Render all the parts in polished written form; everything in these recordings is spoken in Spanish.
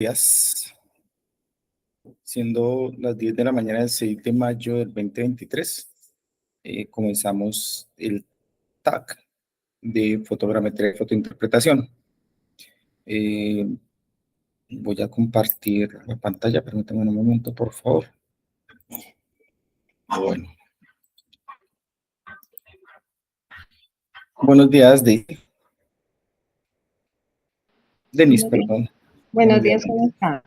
Días, siendo las 10 de la mañana del 6 de mayo del 2023, comenzamos el TAC de fotogrametría y fotointerpretación. Voy a compartir la pantalla, permítanme un momento, por favor. Bueno. Buenos días, Denis, perdón. Buenos días, ¿cómo estás?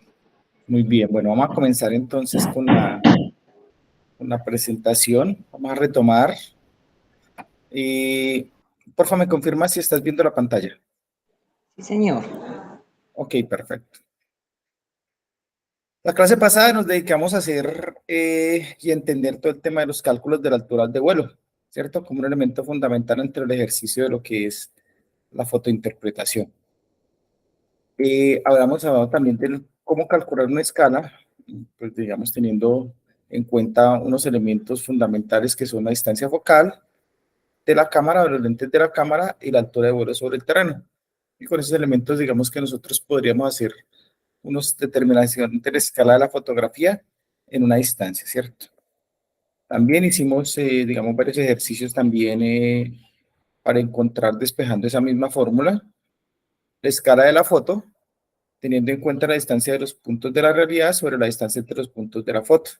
Muy bien, bueno, vamos a comenzar entonces con la presentación. Vamos a retomar. Porfa, me confirma si estás viendo la pantalla. Sí, señor. Ok, perfecto. La clase pasada nos dedicamos a hacer y entender todo el tema de los cálculos de la altura de vuelo, ¿cierto? Como un elemento fundamental entre el ejercicio de lo que es la fotointerpretación. Habíamos hablado también de cómo calcular una escala, pues digamos teniendo en cuenta unos elementos fundamentales que son la distancia focal de la cámara, de los lentes de la cámara y la altura de vuelo sobre el terreno. Y con esos elementos digamos que nosotros podríamos hacer unos determinación de la escala de la fotografía en una distancia, ¿cierto? También hicimos, digamos, varios ejercicios también para encontrar, despejando esa misma fórmula, la escala de la foto, teniendo en cuenta la distancia de los puntos de la realidad sobre la distancia entre los puntos de la foto.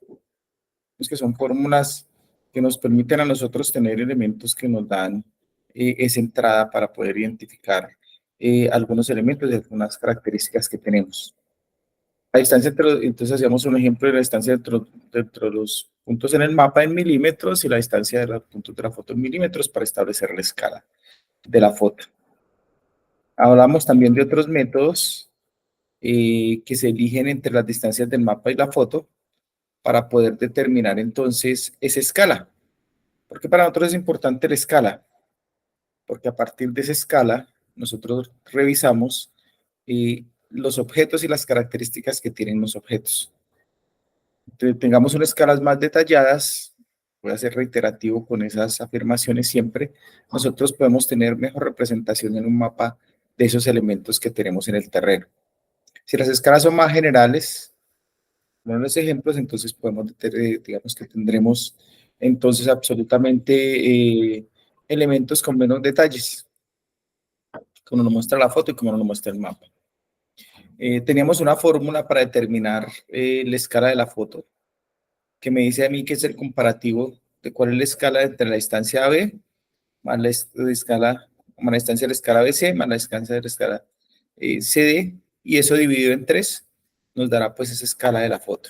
Pues que son fórmulas que nos permiten a nosotros tener elementos que nos dan esa entrada para poder identificar algunos elementos y algunas características que tenemos. La distancia entonces hacíamos un ejemplo de la distancia dentro de los puntos en el mapa en milímetros y la distancia de los puntos de la foto en milímetros para establecer la escala de la foto. Hablamos también de otros métodos que se eligen entre las distancias del mapa y la foto para poder determinar entonces esa escala. Porque para nosotros es importante la escala, porque a partir de esa escala nosotros revisamos los objetos y las características que tienen los objetos. Tengamos unas escalas más detalladas, voy a ser reiterativo con esas afirmaciones siempre, nosotros podemos tener mejor representación en un mapa de esos elementos que tenemos en el terreno. Si las escalas son más generales, con los ejemplos, entonces podemos, digamos que tendremos entonces absolutamente elementos con menos detalles, como nos muestra la foto y como nos muestra el mapa. Teníamos una fórmula para determinar la escala de la foto, que me dice a mí que es el comparativo de cuál es la escala entre la distancia AB más la escala, más la distancia de la escala BC más la distancia de la escala CD, y eso dividido en 3 nos dará pues esa escala de la foto.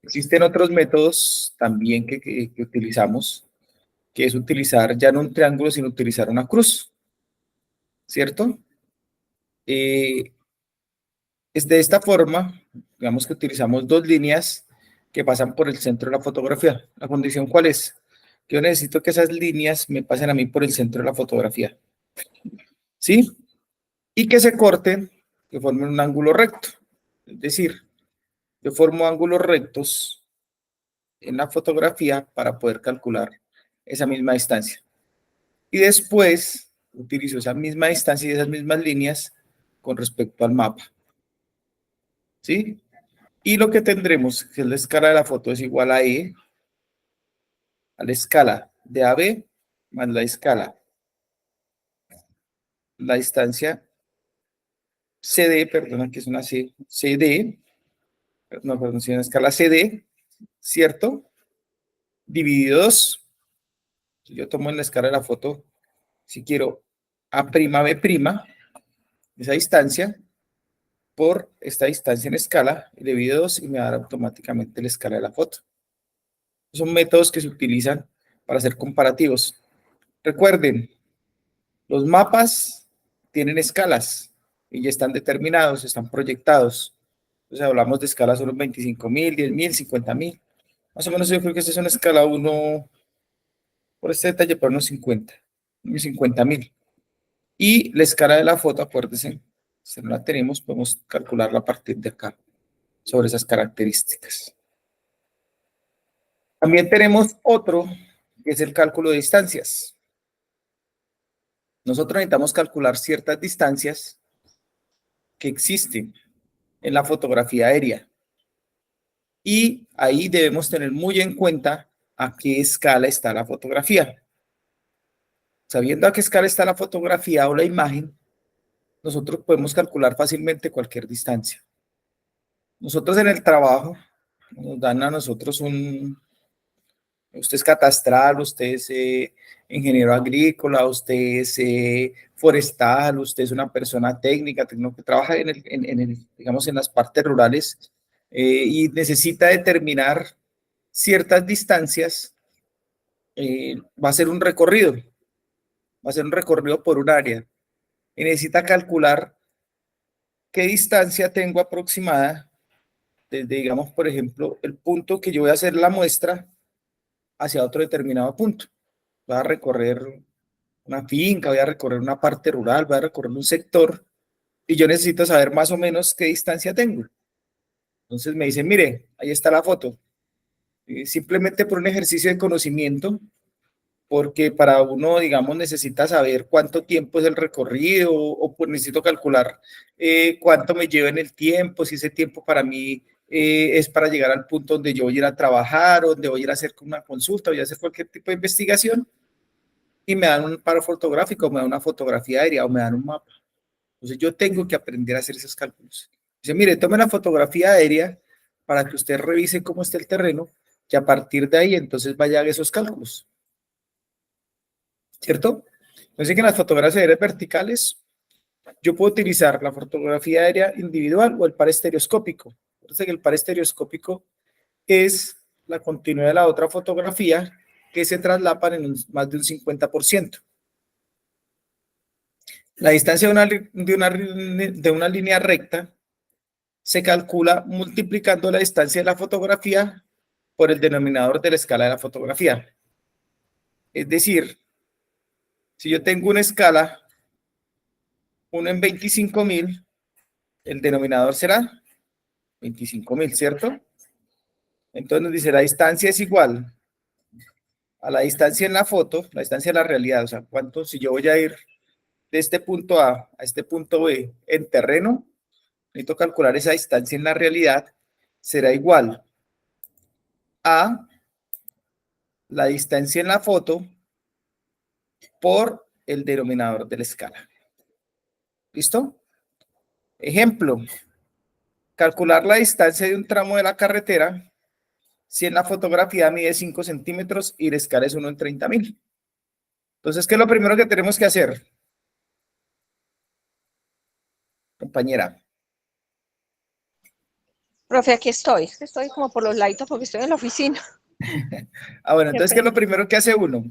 Existen otros métodos también que utilizamos, que es utilizar ya no un triángulo, sino utilizar una cruz, ¿cierto? Es de esta forma, digamos que utilizamos dos líneas que pasan por el centro de la fotografía. ¿La condición cuál es? Que yo necesito que esas líneas me pasen a mí por el centro de la fotografía, ¿sí? Y que se corten, que formen un ángulo recto. Es decir, yo formo ángulos rectos en la fotografía para poder calcular esa misma distancia. Y después utilizo esa misma distancia y esas mismas líneas con respecto al mapa, ¿sí? Y lo que tendremos, que es la escala de la foto, es igual a E, a la escala de AB, más la escala, la distancia CD, perdona, que es una C, CD, no, perdón, es una escala CD, ¿cierto? Dividido 2. Yo tomo en la escala de la foto, si quiero, A', B', esa distancia, por esta distancia en escala, y divido 2 y me da automáticamente la escala de la foto. Son métodos que se utilizan para hacer comparativos. Recuerden, los mapas tienen escalas y ya están determinados, están proyectados. Entonces hablamos de escalas de unos 25.000, 10.000, 50.000. Más o menos yo creo que esta es una escala 1, por este detalle, para unos 50.000. Y la escala de la foto, acuérdense, si no la tenemos, podemos calcularla a partir de acá, sobre esas características. También tenemos otro, que es el cálculo de distancias. Nosotros necesitamos calcular ciertas distancias que existen en la fotografía aérea. Y ahí debemos tener muy en cuenta a qué escala está la fotografía. Sabiendo a qué escala está la fotografía o la imagen, nosotros podemos calcular fácilmente cualquier distancia. Nosotros en el trabajo nos dan a nosotros usted es catastral, usted es ingeniero agrícola, usted es forestal, usted es una persona técnica, que trabaja digamos, en las partes rurales y necesita determinar ciertas distancias. Va a ser un recorrido por un área y necesita calcular qué distancia tengo aproximada desde, digamos, por ejemplo, el punto que yo voy a hacer la muestra hacia otro determinado punto. Voy a recorrer una finca, voy a recorrer una parte rural, voy a recorrer un sector y yo necesito saber más o menos qué distancia tengo. Entonces me dicen, mire, ahí está la foto. Simplemente por un ejercicio de conocimiento, porque para uno, digamos, necesita saber cuánto tiempo es el recorrido o pues necesito calcular cuánto me lleva en el tiempo, si ese tiempo para mí es para llegar al punto donde yo voy a ir a trabajar, donde voy a ir a hacer una consulta, voy a hacer cualquier tipo de investigación, y me dan un paro fotográfico, me dan una fotografía aérea o me dan un mapa. Entonces yo tengo que aprender a hacer esos cálculos. Dice, mire, tome la fotografía aérea para que usted revise cómo está el terreno y a partir de ahí entonces vaya a esos cálculos. ¿Cierto? Entonces, que en las fotografías aéreas verticales, yo puedo utilizar la fotografía aérea individual o el par estereoscópico. Entonces, el par estereoscópico es la continuidad de la otra fotografía que se traslapan en más de un 50%. La distancia de una línea recta se calcula multiplicando la distancia de la fotografía por el denominador de la escala de la fotografía. Es decir, si yo tengo una escala 1 en 25.000, el denominador será 25.000, ¿cierto? Entonces nos dice, la distancia es igual a la distancia en la foto, la distancia de la realidad, o sea, cuánto, si yo voy a ir de este punto A a este punto B en terreno, necesito calcular esa distancia en la realidad, será igual a la distancia en la foto por el denominador de la escala. ¿Listo? Ejemplo, calcular la distancia de un tramo de la carretera si en la fotografía mide 5 centímetros y la escala es 1 en 30.000. Entonces, ¿qué es lo primero que tenemos que hacer? Compañera. Profe, aquí estoy. Estoy como por los laditos porque estoy en la oficina. Bueno, entonces, ¿qué es lo primero que hace uno?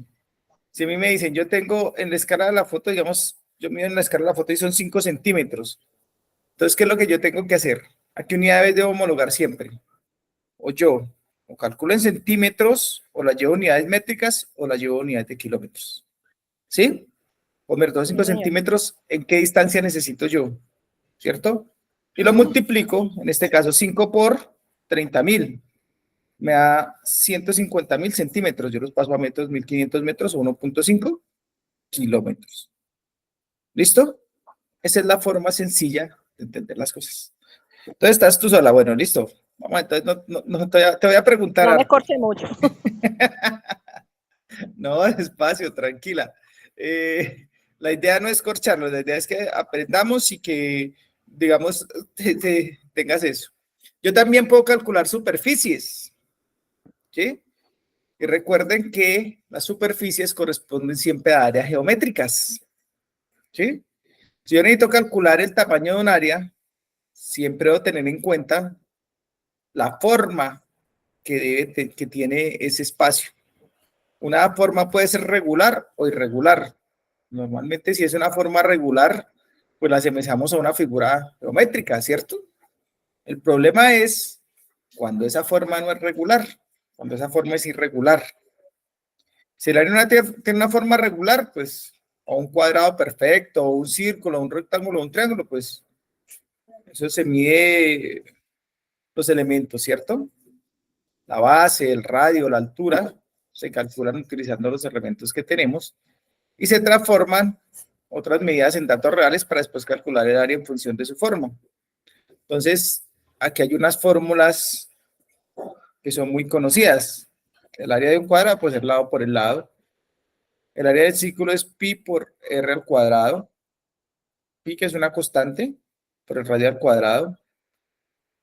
Si a mí me dicen, yo tengo en la escala de la foto, digamos, yo mido en la escala de la foto y son 5 centímetros. Entonces, ¿qué es lo que yo tengo que hacer? ¿A qué unidades debo homologar siempre? O calculo en centímetros, o la llevo unidades métricas, o la llevo unidades de kilómetros. ¿Sí? O me refiero 5 centímetros, ¿en qué distancia necesito yo? ¿Cierto? Y lo multiplico, en este caso 5 por 30.000. Me da 150.000 centímetros. Yo los paso a metros, 1.500 metros o 1.5 kilómetros. ¿Listo? Esa es la forma sencilla de entender las cosas. Entonces estás tú sola. Bueno, listo. Vamos, entonces te voy a preguntar. No me corte mucho. No, despacio, tranquila. La idea no es corcharlo, la idea es que aprendamos y que, digamos, tengas eso. Yo también puedo calcular superficies, ¿sí? Y recuerden que las superficies corresponden siempre a áreas geométricas, ¿sí? Si yo necesito calcular el tamaño de un área, siempre debo tener en cuenta la forma que tiene ese espacio. Una forma puede ser regular o irregular. Normalmente, si es una forma regular, pues la asemejamos a una figura geométrica, ¿cierto? El problema es cuando esa forma no es regular, cuando esa forma es irregular. Si el área tiene una forma regular, pues, o un cuadrado perfecto, o un círculo, o un rectángulo, o un triángulo, pues, eso se mide los elementos, ¿cierto? La base, el radio, la altura, se calculan utilizando los elementos que tenemos y se transforman otras medidas en datos reales para después calcular el área en función de su forma. Entonces, aquí hay unas fórmulas que son muy conocidas. El área de un cuadrado puede ser lado por el lado. El área del círculo es pi por r al cuadrado. Pi, que es una constante, por el radio al cuadrado.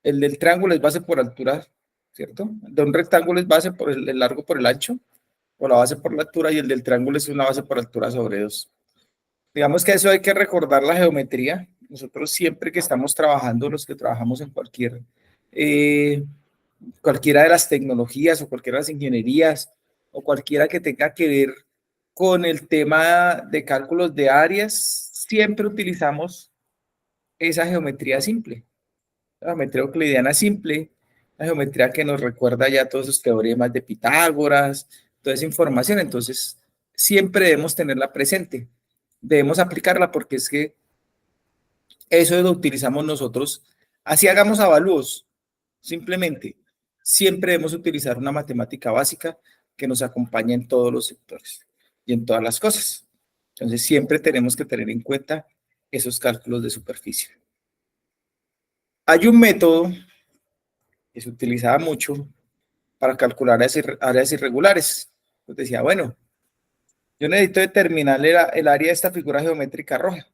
El del triángulo es base por altura, ¿cierto? El de un rectángulo es base por el largo por el ancho, o la base por la altura, y el del triángulo es una base por altura sobre 2. Digamos que eso hay que recordar la geometría. Nosotros siempre que estamos trabajando, los que trabajamos en cualquiera de las tecnologías o cualquiera de las ingenierías o cualquiera que tenga que ver con el tema de cálculos de áreas, siempre utilizamos esa geometría simple. La geometría euclidiana simple, la geometría que nos recuerda ya todos esos teoremas de Pitágoras, toda esa información. Entonces, siempre debemos tenerla presente. Debemos aplicarla porque es que eso lo utilizamos nosotros. Así hagamos avalúos, simplemente. Siempre debemos utilizar una matemática básica que nos acompañe en todos los sectores y en todas las cosas. Entonces, siempre tenemos que tener en cuenta esos cálculos de superficie. Hay un método que se utilizaba mucho para calcular áreas irregulares. Pues decía, bueno, yo necesito determinar el área de esta figura geométrica roja.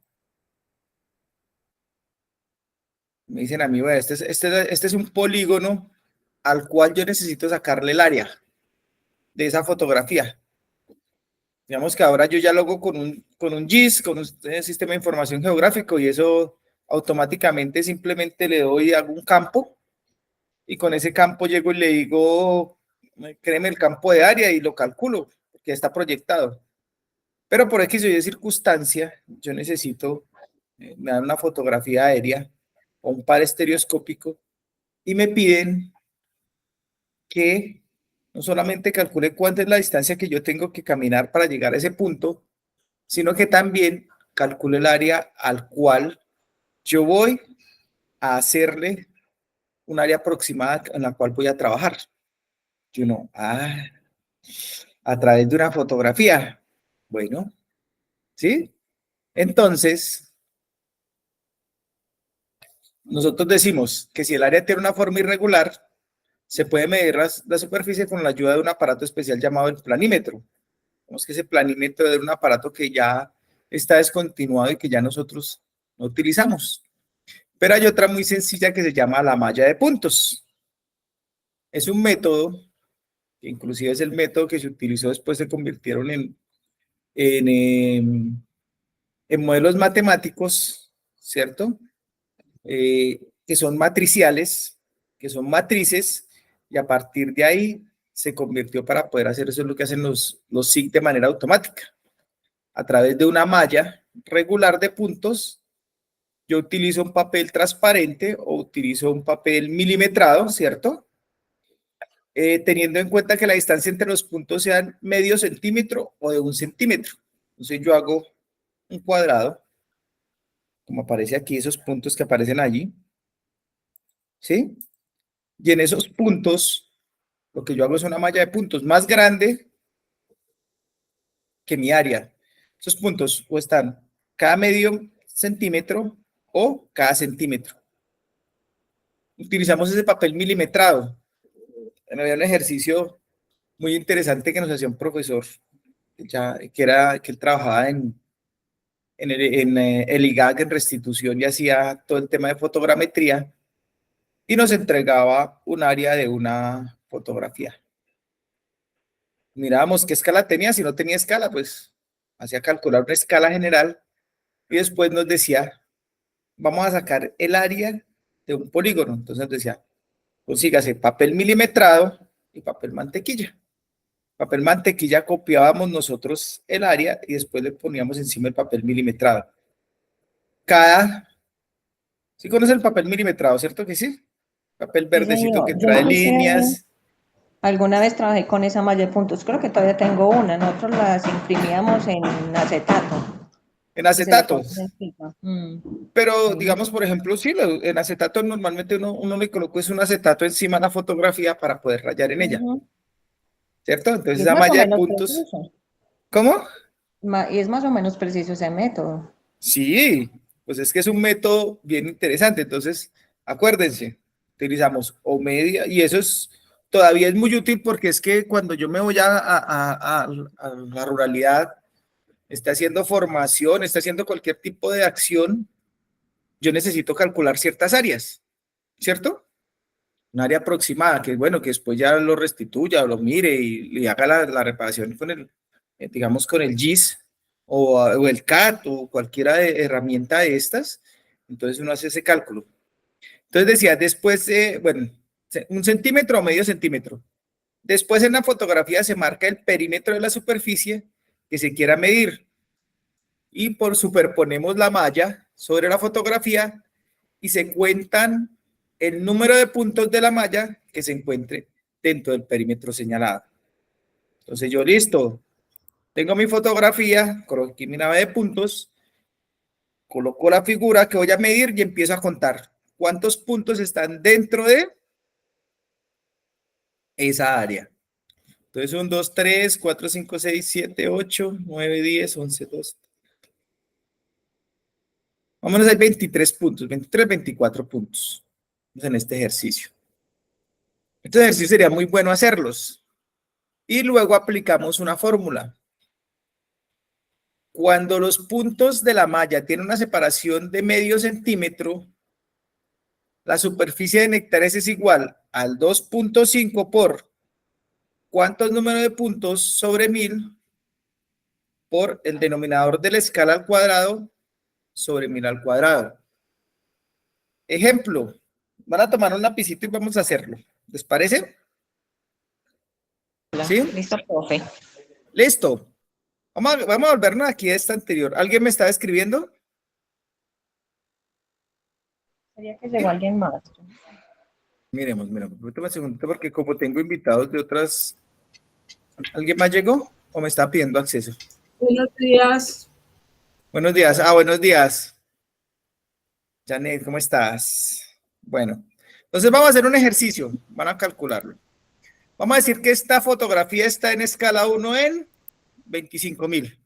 Me dicen a mí, bueno, este es un polígono al cual yo necesito sacarle el área de esa fotografía. Digamos que ahora yo ya lo hago con un GIS, con un sistema de información geográfico, y eso automáticamente simplemente le doy algún campo, y con ese campo llego y le digo, créeme el campo de área, y lo calculo, que está proyectado. Pero por X o Y circunstancia, yo necesito, me dan una fotografía aérea o un par estereoscópico, y me piden que no solamente calcule cuánta es la distancia que yo tengo que caminar para llegar a ese punto, sino que también calcule el área al cual yo voy a hacerle un área aproximada en la cual voy a trabajar. Yo no, a través de una fotografía. Bueno, ¿sí? Entonces, nosotros decimos que si el área tiene una forma irregular, se puede medir la superficie con la ayuda de un aparato especial llamado el planímetro. Vemos que ese planímetro es un aparato que ya está descontinuado y que ya nosotros no utilizamos. Pero hay otra muy sencilla que se llama la malla de puntos. Es un método, que inclusive es el método que se utilizó después, se convirtieron en modelos matemáticos, ¿cierto? Que son matriciales, que son matrices, y a partir de ahí se convirtió para poder hacer eso, es lo que hacen los SIG de manera automática. A través de una malla regular de puntos, yo utilizo un papel transparente o utilizo un papel milimetrado, ¿cierto? Teniendo en cuenta que la distancia entre los puntos sean medio centímetro o de 1 centímetro. Entonces yo hago un cuadrado, como aparece aquí, esos puntos que aparecen allí, ¿sí? Y en esos puntos, lo que yo hago es una malla de puntos más grande que mi área. Esos puntos o están cada medio centímetro o cada centímetro. Utilizamos ese papel milimetrado. Había un ejercicio muy interesante que nos hacía un profesor, que él trabajaba en el IGAC, en restitución, y hacía todo el tema de fotogrametría, y nos entregaba un área de una fotografía. Mirábamos qué escala tenía. Si no tenía escala, pues hacía calcular una escala general, y después nos decía, vamos a sacar el área de un polígono. Entonces nos decía, consígase papel milimetrado y papel mantequilla. Papel mantequilla copiábamos nosotros el área y después le poníamos encima el papel milimetrado. ¿Sí conoce el papel milimetrado, cierto que sí? Papel Sí, verdecito señor. que Yo trae inclusive líneas. alguna vez trabajé con esa malla de puntos. Creo que todavía tengo una. Nosotros las imprimíamos en acetato En y se la acetatos. ponían encima. Pero Ahí me- digamos, por ejemplo, sí, en acetato normalmente uno le coloca un acetato encima de la fotografía para poder rayar en ella, Ujú. ¿cierto? Entonces Y es esa más o malla de menos puntos, preciso. ¿cómo? Y es más o menos preciso ese método. Sí, pues es que es un método bien interesante. Entonces, acuérdense, utilizamos o media, y eso es, todavía es muy útil porque es que cuando yo me voy a la ruralidad, esté haciendo formación, esté haciendo cualquier tipo de acción, yo necesito calcular ciertas áreas, ¿cierto? Un área aproximada, que bueno, que después ya lo restituya o lo mire y haga la reparación con el, digamos, con el GIS o el CAD o cualquiera de herramienta de estas. Entonces uno hace ese cálculo. Entonces decía, después, bueno, 1 centímetro o medio centímetro. Después en la fotografía se marca el perímetro de la superficie que se quiera medir y por superponemos la malla sobre la fotografía y se cuentan el número de puntos de la malla que se encuentre dentro del perímetro señalado. Entonces yo listo, tengo mi fotografía, coloco aquí mi nave de puntos, coloco la figura que voy a medir y empiezo a contar cuántos puntos están dentro de esa área. Entonces 1, 2, 3, 4, 5, 6, 7, 8, 9, 10, 11, 12. Vámonos, hay 23 puntos, 23, 24 puntos en este ejercicio. Este ejercicio sería muy bueno hacerlos. Y luego aplicamos una fórmula. Cuando los puntos de la malla tienen una separación de medio centímetro, la superficie de nectares es igual al 2.5 por ¿cuántos números de puntos sobre 1000 por el denominador de la escala al cuadrado sobre 1000 al cuadrado? Ejemplo, van a tomar un lapicito y vamos a hacerlo. ¿Les parece? ¿Sí? Listo, profe. Listo. Vamos a volvernos aquí a esta anterior. ¿Alguien me está escribiendo? Sería que llegó alguien más. Miremos, permítame un segundito porque como tengo invitados de otras... ¿Alguien más llegó o me está pidiendo acceso? Buenos días. Buenos días. Buenos días. Janet, ¿cómo estás? Bueno, entonces vamos a hacer un ejercicio. Van a calcularlo. Vamos a decir que esta fotografía está en escala 1 en 25.000.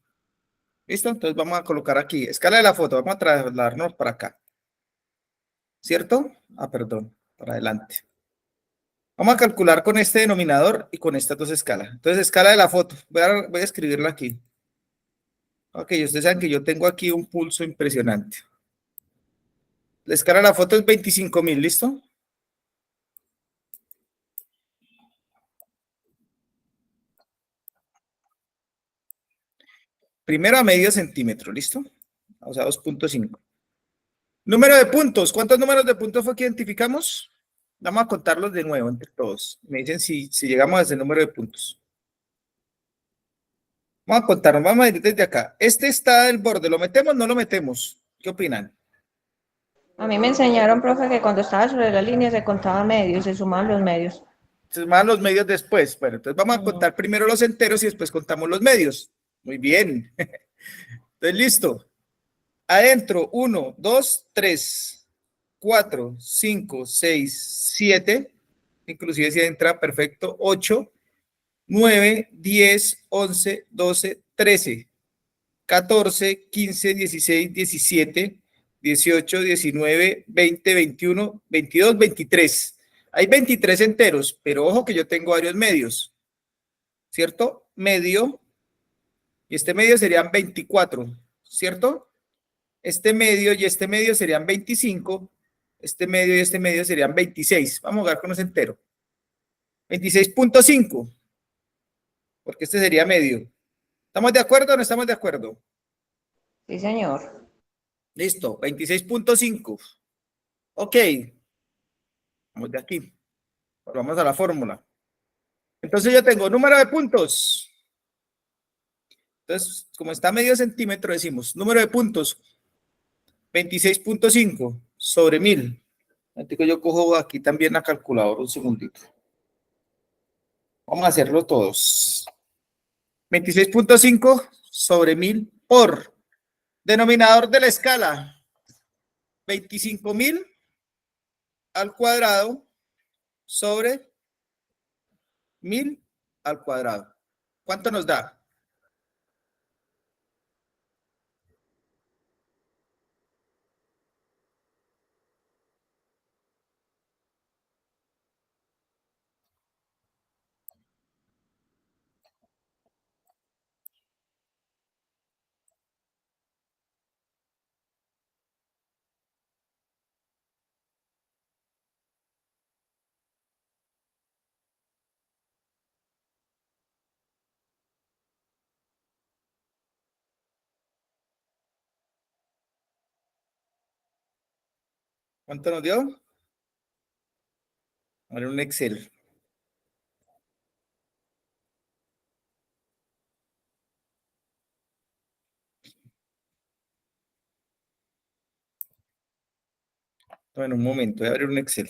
¿Listo? Entonces vamos a colocar aquí, escala de la foto. Vamos a trasladarnos para acá. ¿Cierto? Perdón, para adelante. Vamos a calcular con este denominador y con estas dos escalas. Entonces, escala de la foto. Voy a escribirla aquí. Ok, ustedes saben que yo tengo aquí un pulso impresionante. La escala de la foto es 25.000, ¿listo? Primero a medio centímetro, ¿listo? O sea, 2.5. Número de puntos. ¿Cuántos números de puntos fue que identificamos? Vamos a contarlos de nuevo entre todos. Me dicen si llegamos a ese número de puntos. Vamos a contarnos, vamos a ir desde acá. Este está del borde, ¿lo metemos o no lo metemos? ¿Qué opinan? A mí me enseñaron, profe, que cuando estaba sobre la línea se contaba medios, se sumaban los medios. Entonces van los medios después. Bueno, entonces vamos a contar primero los enteros y después contamos los medios. Muy bien. Entonces, listo. Adentro, 1, 2, 3, 4, 5, 6, 7. Inclusive si entra, perfecto. 8, 9, 10, 11, 12, 13, 14, 15, 16, 17, 18, 19, 20, 21, 22, 23. Hay 23 enteros, pero ojo que yo tengo varios medios, ¿cierto? Medio, y este medio serían 24, ¿cierto? Este medio y este medio serían 25, este medio y este medio serían 26. Vamos a jugar con ese entero. 26.5, porque este sería medio. ¿Estamos de acuerdo o no estamos de acuerdo? Sí, señor. Listo, 26.5. Ok, vamos de aquí. Vamos a la fórmula. Entonces yo tengo número de puntos. Entonces, como está medio centímetro, decimos número de puntos 26.5 sobre 1000. Yo cojo aquí también la calculadora un segundito. Vamos a hacerlo todos. 26.5 sobre 1000 por denominador de la escala 25.000 al cuadrado sobre 1000 al cuadrado. ¿Cuánto nos da? ¿Cuánto nos dio? A ver, un Excel. Bueno, un momento, voy a abrir un Excel.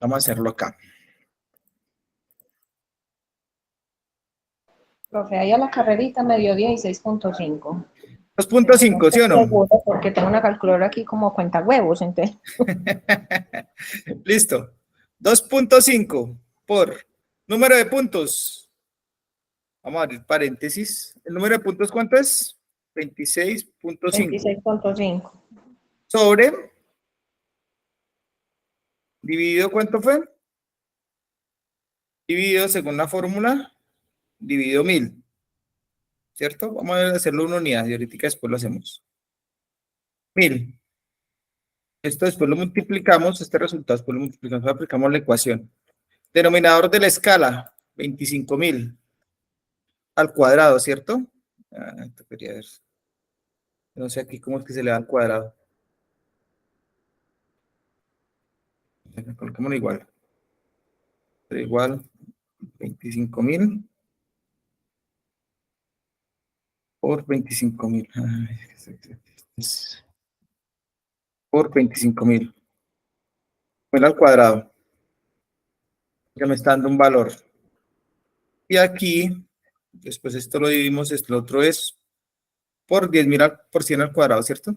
Vamos a hacerlo acá. Profe, ahí a la carrerita me dio 16.5. 2.5, ¿sí o no? Seguro, porque tengo una calculadora aquí como cuenta huevos, entonces. Listo. 2.5 por número de puntos. Vamos a abrir paréntesis. ¿El número de puntos cuánto es? 26.5. 26.5. Sobre. Dividido, ¿cuánto fue? Dividido según la fórmula. Dividido 1000. ¿Cierto? Vamos a hacerlo en unidad y ahorita después lo hacemos. 1000. Esto después lo multiplicamos, este resultado después lo multiplicamos, aplicamos la ecuación. Denominador de la escala, 25.000 al cuadrado, ¿cierto? Esto quería ver. No sé aquí cómo es que se le da al cuadrado. Coloquémoslo igual. Pero igual, 25.000 por 25.000. Por 25.000. Bueno, al cuadrado. Ya me está dando un valor. Y aquí, después esto lo dividimos, esto otro es por 10.000 por 100 al cuadrado, ¿cierto?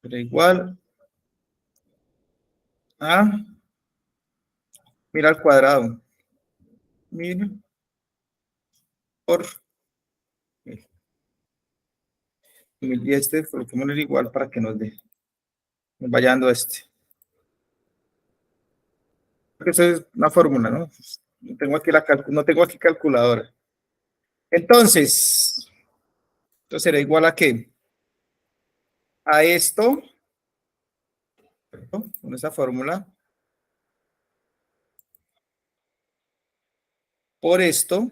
Pero igual a 1000 al cuadrado. 1000 por 1000. Y este, coloquémoslo igual para que nos vaya dando este. Porque eso es una fórmula, ¿no? No tengo aquí calculadora. Entonces, esto será igual a ¿qué? A esto, ¿no? Con esa fórmula, por esto,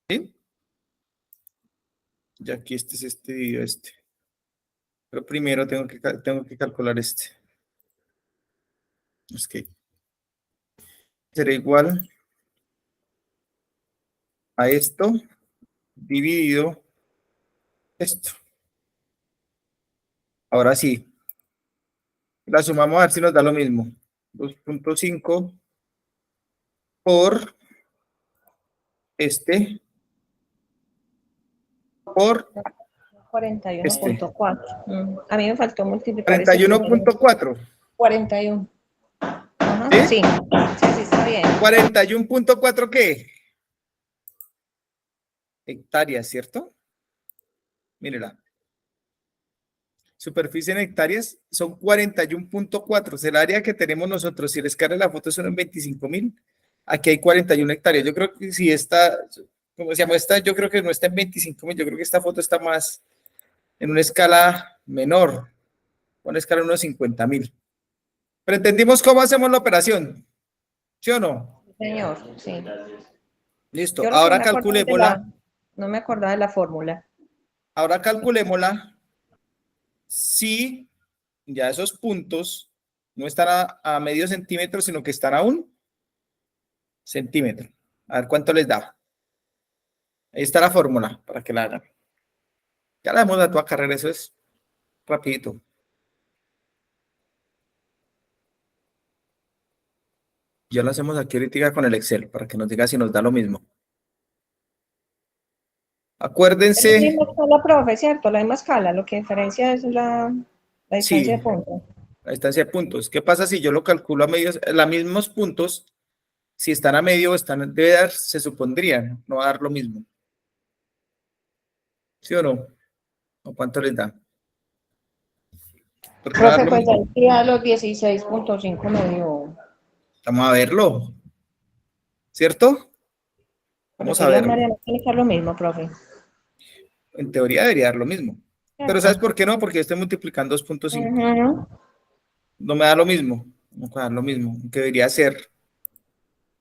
¿sí? Y aquí este es este dividido este. Pero primero tengo que calcular este. Es que será igual a esto dividido esto. Ahora sí, la sumamos a ver si nos da lo mismo. 2.5 por este por 41.4. A mí me faltó multiplicar ese 41.4. 41. Ajá, ¿Sí? sí, sí, está bien. 41.4 ¿qué? Hectáreas, ¿cierto? Mírela. Superficie en hectáreas son 41.4. Es el área que tenemos nosotros. Si la escala de la foto son en 25.000, aquí hay 41 hectáreas. Yo creo que si esta, como se llama esta, yo creo que no está en 25.000. Yo creo que esta foto está más en una escala menor, una escala de unos 50.000. Pero entendimos cómo hacemos la operación, ¿sí o no? Señor, sí. Listo, Yo lo que ahora me acordaba de calculémosla. no me acordaba de la fórmula. Ahora calculémosla si ya esos puntos no están a medio centímetro, sino que están a 1 centímetro. A ver cuánto les da. Ahí está la fórmula para que la hagan. Ya la hemos dado toda carrera, eso es rapidito. Ya lo hacemos aquí ahorita con el Excel para que nos diga si nos da lo mismo. Es la Acuérdense, misma escala, profe, ¿cierto? La misma escala. Lo que diferencia es la distancia sí, de puntos. la distancia de puntos. ¿Qué pasa si yo lo calculo a medios, los mismos puntos? Si están a medio, debe dar, se supondrían, no va a dar lo mismo. ¿Sí o no? ¿O cuánto les da? Porque va a dar Profe, lo pues mismo. ya a los 16.5 me dio. Vamos a verlo, ¿cierto? Pero Vamos a sería verlo. Mariana, tiene que ser lo mismo, profe. En teoría debería dar lo mismo. Pero ¿sabes por qué no? Porque yo estoy multiplicando 2.5. Ujú. no me da lo mismo, no me da lo mismo, que debería ser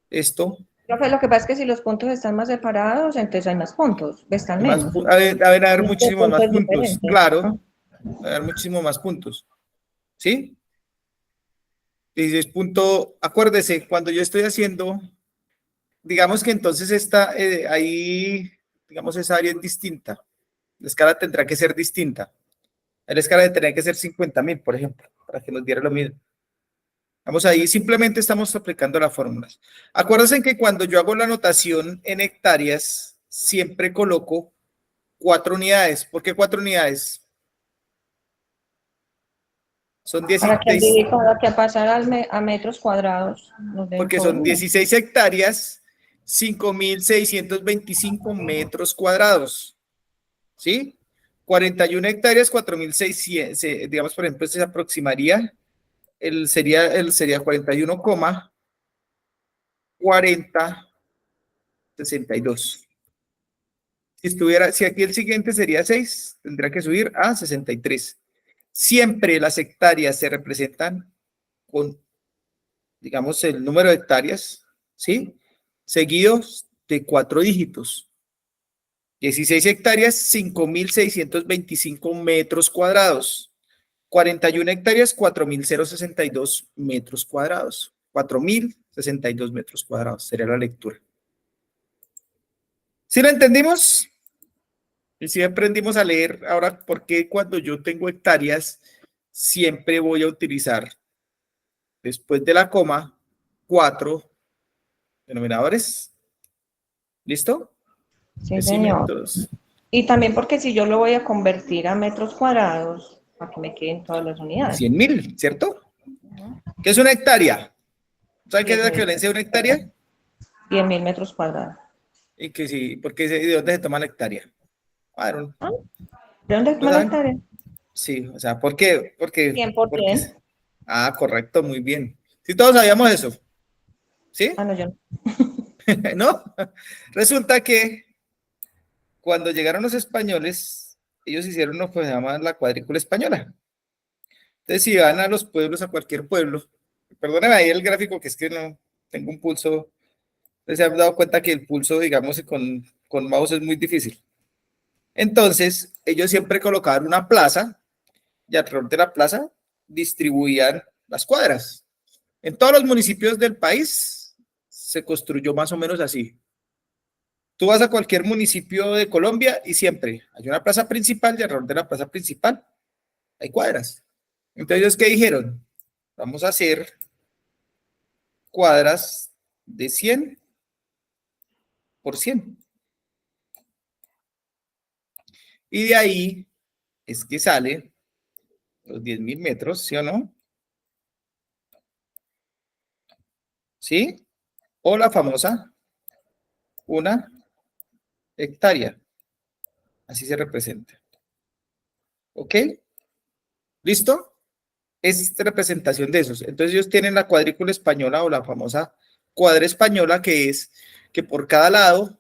esto. Profe, lo que pasa es que si los puntos están más separados, entonces hay más puntos, están Hay más, menos. a haber Y este muchísimos punto más es puntos, diferente. claro, a haber muchísimos más puntos, ¿sí? 16 punto, acuérdese, cuando yo estoy haciendo, digamos que entonces ahí, digamos, esa área es distinta, la escala tendrá que ser distinta, la escala tendría que ser 50.000, por ejemplo, para que nos diera lo mismo. Vamos ahí, simplemente estamos aplicando las fórmulas. Acuérdense que cuando yo hago la anotación en hectáreas, siempre coloco 4 unidades. ¿Por qué 4 unidades? Son Para que 16, para que pasar a metros cuadrados nos den porque son fórmula. 16 hectáreas, 5.625 metros cuadrados, ¿sí? 41 hectáreas, 4.600, digamos, por ejemplo, se aproximaría, sería 41,4062. Si aquí el siguiente sería 6, tendría que subir a 63. Siempre las hectáreas se representan con, digamos, el número de hectáreas, ¿sí? Seguidos de 4 dígitos. 16 hectáreas, 5.625 metros cuadrados. 41 hectáreas, 4.062 metros cuadrados. 4.062 metros cuadrados sería la lectura. ¿Sí lo entendimos? Y si aprendimos a leer, ahora, ¿por qué cuando yo tengo hectáreas siempre voy a utilizar, después de la coma, 4 denominadores? ¿Listo? Sí, señor. Decímetros. Y también porque si yo lo voy a convertir a metros cuadrados, para que me queden todas las unidades. 100.000, ¿cierto? ¿Qué es una hectárea? ¿Sabe qué es la 10.000. equivalencia de una hectárea? 10.000 metros cuadrados. Y que sí, porque ¿de dónde se toma la hectárea? Claro, ¿Ah? ¿De dónde ¿lo toma la saben? hectárea? Sí, o sea, ¿por qué? 100%. Correcto, muy bien. Sí, todos sabíamos eso, ¿sí? Ah, no, yo no. ¿No? Resulta que cuando llegaron los españoles, ellos hicieron lo que se llama la cuadrícula española. Entonces, si van a los pueblos, a cualquier pueblo, perdónenme ahí el gráfico, que es que no tengo un pulso. Ustedes se han dado cuenta que el pulso, digamos, con mouse es muy difícil. Entonces, ellos siempre colocaban una plaza y alrededor de la plaza distribuían las cuadras. En todos los municipios del país se construyó más o menos así. Tú vas a cualquier municipio de Colombia y siempre hay una plaza principal y alrededor de la plaza principal hay cuadras. Entonces, ¿ellos qué dijeron? Vamos a hacer cuadras de 100 por 100. Y de ahí es que sale los 10.000 metros, ¿sí o no? ¿Sí? O la famosa una hectárea. Así se representa. ¿Ok? ¿Listo? Es representación de esos. Entonces ellos tienen la cuadrícula española o la famosa cuadra española, que es que por cada lado,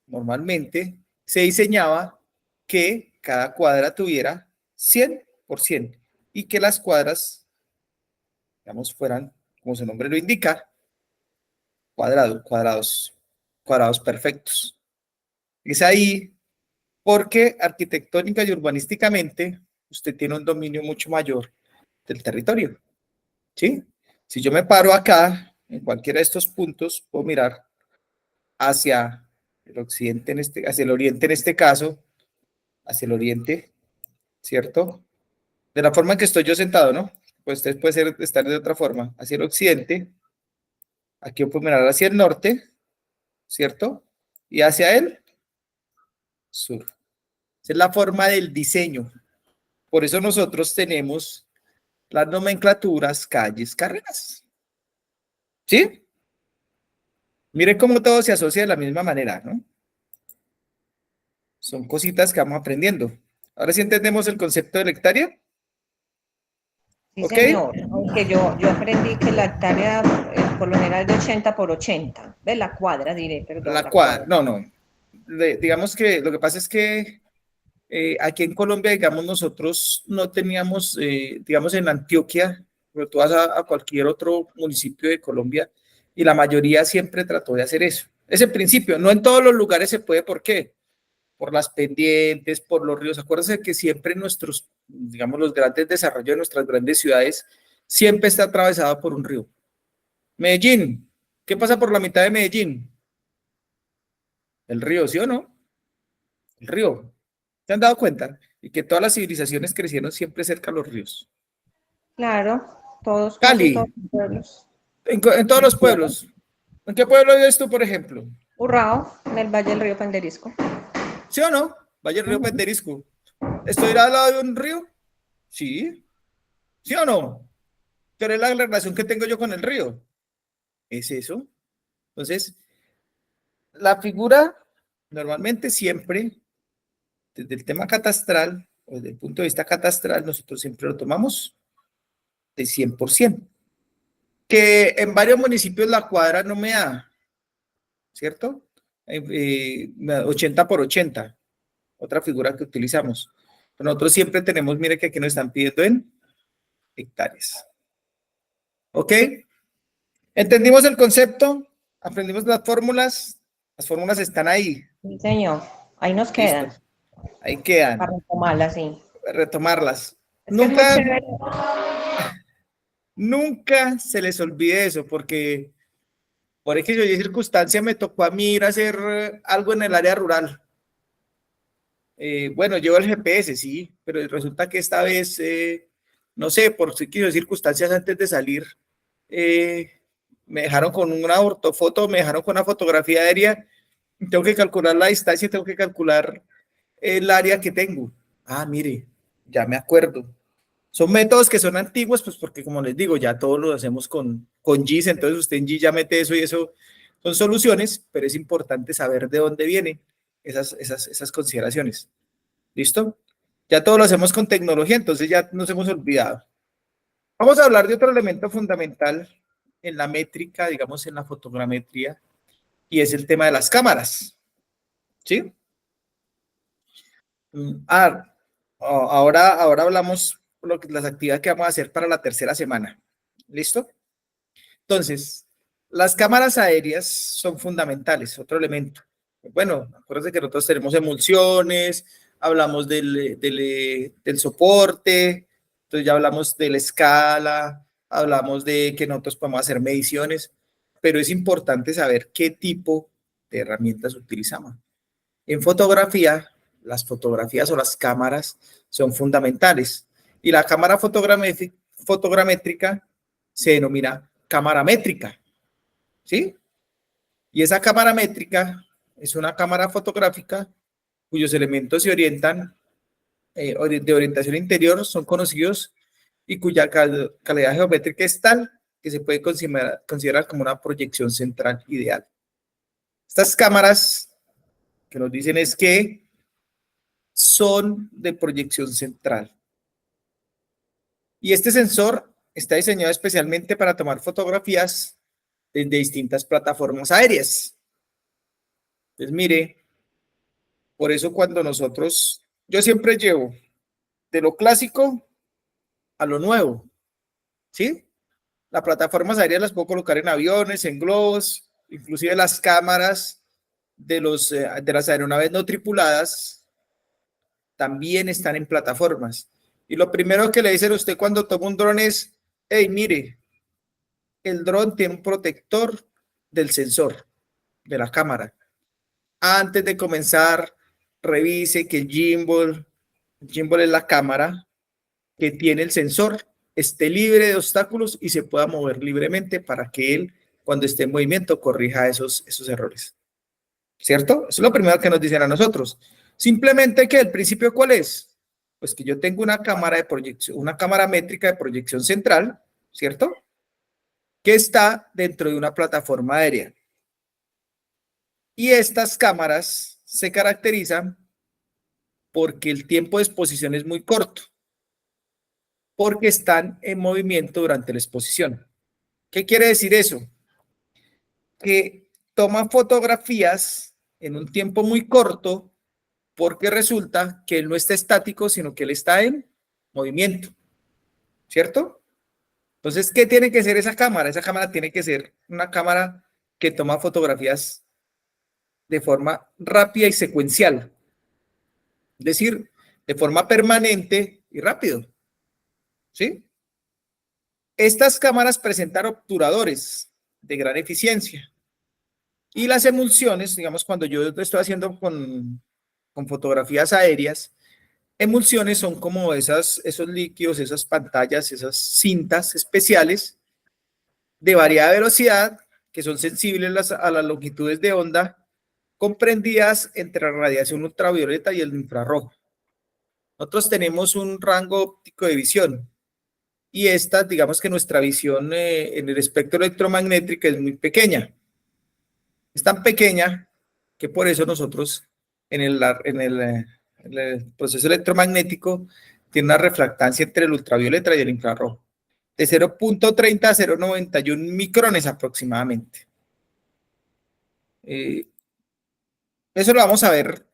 normalmente, se diseñaba que cada cuadra tuviera 100% y que las cuadras, digamos, fueran, como su nombre lo indica, cuadrados perfectos. Es ahí porque arquitectónica y urbanísticamente usted tiene un dominio mucho mayor del territorio, ¿sí? Si yo me paro acá, en cualquiera de estos puntos, puedo mirar hacia el occidente, hacia el oriente en este caso, hacia el oriente, ¿cierto? De la forma en que estoy yo sentado, ¿no? Pues usted puede estar de otra forma, hacia el occidente, aquí puedo mirar hacia el norte, ¿cierto? Y hacia el sur. Esa es la forma del diseño. Por eso nosotros tenemos las nomenclaturas, calles, carreras. ¿Sí? Mire cómo todo se asocia de la misma manera, ¿no? Son cositas que vamos aprendiendo. Ahora sí entendemos el concepto de la hectárea. Sí, ¿Ok? señor. Aunque yo aprendí que la hectárea por lo general es de 80 por 80. ¿Ves? La cuadra, diré, perdón, La la cuadra. cuadra. No. Digamos que lo que pasa es que aquí en Colombia, digamos, nosotros no teníamos, digamos, en Antioquia, pero tú vas a cualquier otro municipio de Colombia y la mayoría siempre trató de hacer eso. Ese principio, no en todos los lugares se puede, ¿por qué? Por las pendientes, por los ríos. Acuérdense que siempre nuestros, digamos, los grandes desarrollos de nuestras grandes ciudades siempre está atravesado por un río. Medellín, ¿qué pasa por la mitad de Medellín? El río, ¿sí o no? El río. ¿Se han dado cuenta? Y que todas las civilizaciones crecieron siempre cerca de los ríos. Claro, todos, casi todos Cali, los pueblos. en todos los pueblos. ¿En qué pueblo vives tú, por ejemplo? Urrao, en el Valle del Río Penderisco. ¿Sí o no? Valle del Río Penderisco. ¿Estoy al lado de un río? Sí. ¿Sí o no? Pero es la relación que tengo yo con el río. ¿Es eso? Entonces, la figura normalmente siempre, desde el tema catastral, o desde el punto de vista catastral, nosotros siempre lo tomamos de 100%. Que en varios municipios la cuadra no me da, ¿cierto? 80 por 80, otra figura que utilizamos. Pero nosotros siempre tenemos, mire que aquí nos están pidiendo en hectáreas. ¿Ok? ¿Entendimos el concepto? ¿Aprendimos las fórmulas? Las fórmulas están ahí. Sí, señor. Ahí nos quedan. Listo. Ahí quedan. Para retomarlas, sí. Retomarlas. Es que es muy chévere. Nunca se les olvide eso, porque por X o Y circunstancia me tocó a mí ir a hacer algo en el área rural. Bueno, llevo el GPS, sí, pero resulta que esta vez, no sé, por X o Y circunstancias antes de salir, me dejaron con una ortofoto, me dejaron con una fotografía aérea, tengo que calcular la distancia, tengo que calcular el área que tengo. Ah, mire, ya me acuerdo. Son métodos que son antiguos, pues porque como les digo, ya todos lo hacemos con GIS, entonces usted en GIS ya mete eso y eso son soluciones, pero es importante saber de dónde vienen esas consideraciones. ¿Listo? Ya todo lo hacemos con tecnología, entonces ya nos hemos olvidado. Vamos a hablar de otro elemento fundamental en la métrica, digamos en la fotogrametría, y es el tema de las cámaras. ¿Sí? Ahora hablamos las actividades que vamos a hacer para la tercera semana. ¿Listo? Entonces, las cámaras aéreas son fundamentales, otro elemento. Bueno, acuérdense que nosotros tenemos emulsiones, hablamos del soporte, entonces ya hablamos de la escala, hablamos de que nosotros podemos hacer mediciones, pero es importante saber qué tipo de herramientas utilizamos. En fotografía, las fotografías o las cámaras son fundamentales. Y la cámara fotogramétrica se denomina cámara métrica. ¿Sí? Y esa cámara métrica es una cámara fotográfica cuyos elementos se orientan de orientación interior son conocidos y cuya calidad geométrica es tal que se puede considerar como una proyección central ideal. Estas cámaras que nos dicen es que son de proyección central. Y este sensor está diseñado especialmente para tomar fotografías desde distintas plataformas aéreas. Entonces, mire, por eso cuando yo siempre llevo de lo clásico a lo nuevo, ¿sí? Las plataformas aéreas las puedo colocar en aviones, en globos, inclusive las cámaras de las aeronaves no tripuladas también están en plataformas. Y lo primero que le dicen a usted cuando toma un dron es, hey, mire, el dron tiene un protector del sensor, de la cámara. Antes de comenzar, revise que el gimbal es la cámara que tiene el sensor, esté libre de obstáculos y se pueda mover libremente para que él, cuando esté en movimiento, corrija esos errores. ¿Cierto? Eso es lo primero que nos dicen a nosotros. Simplemente que el principio, ¿cuál es? Pues que yo tengo una cámara de proyección, una cámara métrica de proyección central, ¿cierto? Que está dentro de una plataforma aérea. Y estas cámaras se caracterizan porque el tiempo de exposición es muy corto, porque están en movimiento durante la exposición. ¿Qué quiere decir eso? Que toman fotografías en un tiempo muy corto porque resulta que él no está estático, sino que él está en movimiento, ¿cierto? Entonces, ¿qué tiene que ser esa cámara? Esa cámara tiene que ser una cámara que toma fotografías de forma rápida y secuencial. Es decir, de forma permanente y rápido. ¿Sí? Estas cámaras presentan obturadores de gran eficiencia. Y las emulsiones, digamos, cuando yo estoy haciendo con fotografías aéreas, emulsiones son como esos líquidos, esas pantallas, esas cintas especiales de variada velocidad que son sensibles a las longitudes de onda comprendidas entre la radiación ultravioleta y el infrarrojo. Nosotros tenemos un rango óptico de visión y esta, digamos que nuestra visión en el espectro electromagnético es muy pequeña. Es tan pequeña que por eso nosotros en el proceso electromagnético tiene una refractancia entre el ultravioleta y el infrarrojo de 0.30 a 0.91 micrones aproximadamente. Eso lo vamos a ver,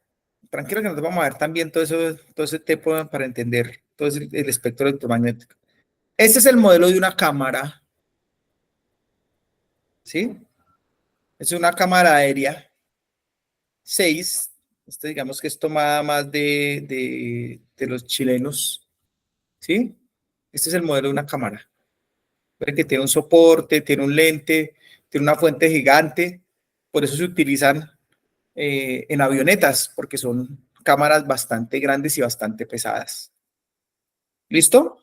tranquilo que nos vamos a ver también todo ese tema para entender todo el espectro electromagnético. Este es el modelo de una cámara, ¿sí? Es una cámara aérea 6, digamos que es tomada más de los chilenos, ¿sí? Este es el modelo de una cámara. Ven que tiene un soporte, tiene un lente, tiene una fuente gigante, por eso se utilizan en avionetas, porque son cámaras bastante grandes y bastante pesadas. ¿Listo?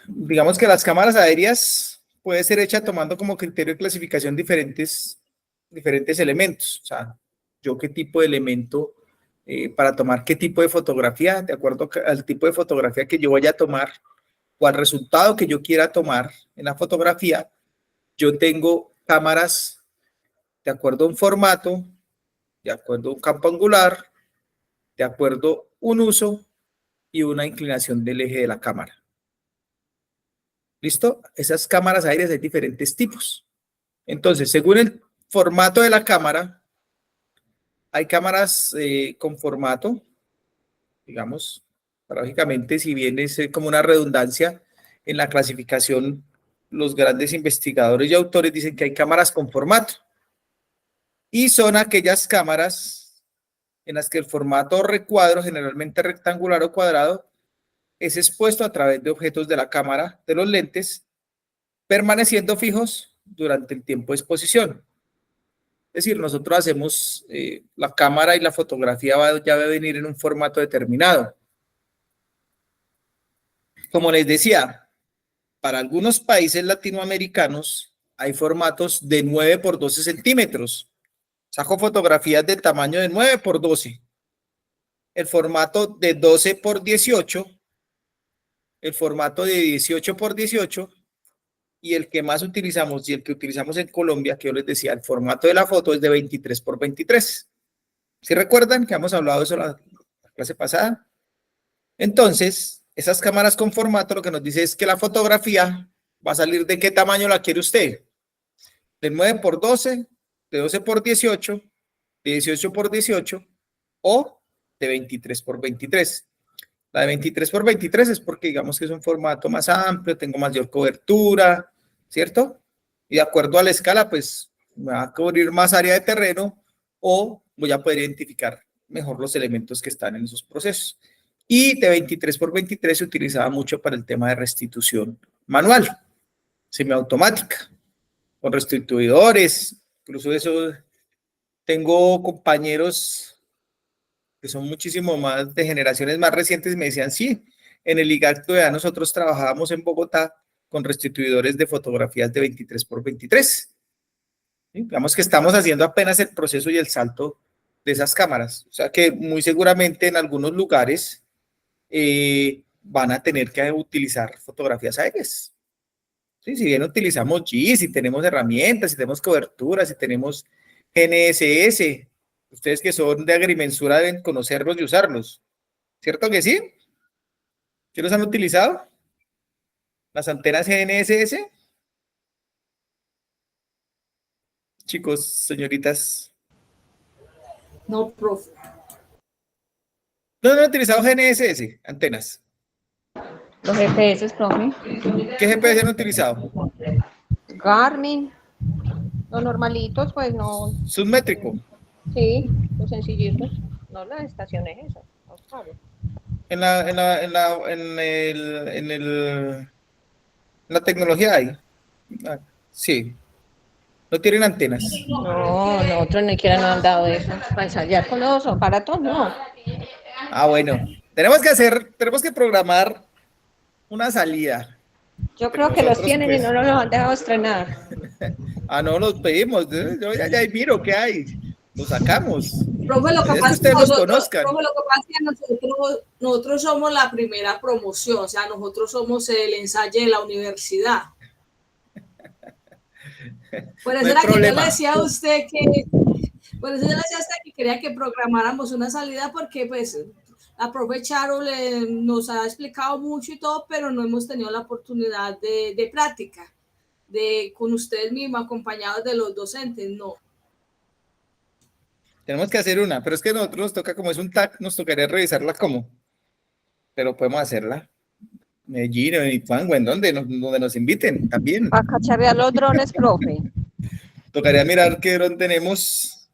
Digamos que las cámaras aéreas puede ser hecha tomando como criterio de clasificación diferentes elementos. O sea, yo qué tipo de elemento para tomar qué tipo de fotografía, de acuerdo al tipo de fotografía que yo vaya a tomar o al resultado que yo quiera tomar en la fotografía, yo tengo cámaras de acuerdo a un formato, de acuerdo a un campo angular, de acuerdo a un uso y una inclinación del eje de la cámara. ¿Listo? Esas cámaras aéreas hay diferentes tipos. Entonces, según el formato de la cámara, hay cámaras con formato, digamos, paradójicamente, si bien es como una redundancia, en la clasificación, los grandes investigadores y autores dicen que hay cámaras con formato. Y son aquellas cámaras en las que el formato recuadro, generalmente rectangular o cuadrado, es expuesto a través de objetos de la cámara, de los lentes, permaneciendo fijos durante el tiempo de exposición. Es decir, nosotros hacemos la cámara y la fotografía ya va a venir en un formato determinado. Como les decía, para algunos países latinoamericanos hay formatos de 9 por 12 centímetros. Saco fotografías del tamaño de 9 por 12. El formato de 12 por 18, el formato de 18 por 18 y el que más utilizamos y el que utilizamos en Colombia, que yo les decía, el formato de la foto es de 23 por 23. ¿Sí recuerdan que hemos hablado de eso la clase pasada? Entonces, esas cámaras con formato lo que nos dice es que la fotografía va a salir de qué tamaño la quiere usted. De 9 por 12, de 12 por 18, de 18 por 18 o de 23 por 23. La de 23 por 23 es porque digamos que es un formato más amplio, tengo mayor cobertura, ¿cierto? Y de acuerdo a la escala, pues me va a cubrir más área de terreno o voy a poder identificar mejor los elementos que están en esos procesos. Y de 23 por 23 se utilizaba mucho para el tema de restitución manual, semiautomática, con restituidores, incluso eso tengo compañeros que son muchísimo más de generaciones más recientes, me decían, sí, en el IGACTO ya nosotros trabajábamos en Bogotá con restituidores de fotografías de 23 por 23. ¿Sí? Digamos que estamos haciendo apenas el proceso y el salto de esas cámaras. O sea que muy seguramente en algunos lugares van a tener que utilizar fotografías aéreas. ¿Sí? Si bien utilizamos GIS, si tenemos herramientas, si tenemos cobertura, si tenemos GNSS, ustedes que son de agrimensura deben conocerlos y usarlos. ¿Cierto que sí? ¿Sí los han utilizado? ¿Las antenas GNSS? Chicos, señoritas. No, profe. ¿No han utilizado GNSS? Antenas. Los GPS, profe. ¿Qué GPS han utilizado? Garmin. Los normalitos, pues no. Submétrico. Sí, los sencillitos. No las estaciones esas. No sabe. En la tecnología hay. Ah, sí. No tienen antenas. No, nosotros ni siquiera nos han dado eso. Para ensayar con los aparatos, no. Ah, bueno. Tenemos que programar una salida Yo entre creo que los nosotros, tienen y no pues. nos los han dejado estrenar. Ah, no, los pedimos. Yo ya miro qué hay. Los sacamos. Profe, lo La que idea es que pasa es que ustedes los conozcan. profe, lo que pasa es que nosotros somos la primera promoción, o sea, nosotros somos el ensayo de la universidad. Por No eso hay era que yo le problema. decía a usted por eso yo le decía a usted que quería que programáramos una salida porque pues la profe Charo nos ha explicado mucho y todo, pero no hemos tenido la oportunidad de práctica, con ustedes mismos, acompañados de los docentes, no. Tenemos que hacer una, pero es que a nosotros nos toca, como es un TAC, nos tocaría revisarla como, pero podemos hacerla. Medellín, en Ituango, en donde nos inviten también. Para cacharrear los drones, profe. Tocaría mirar qué dron tenemos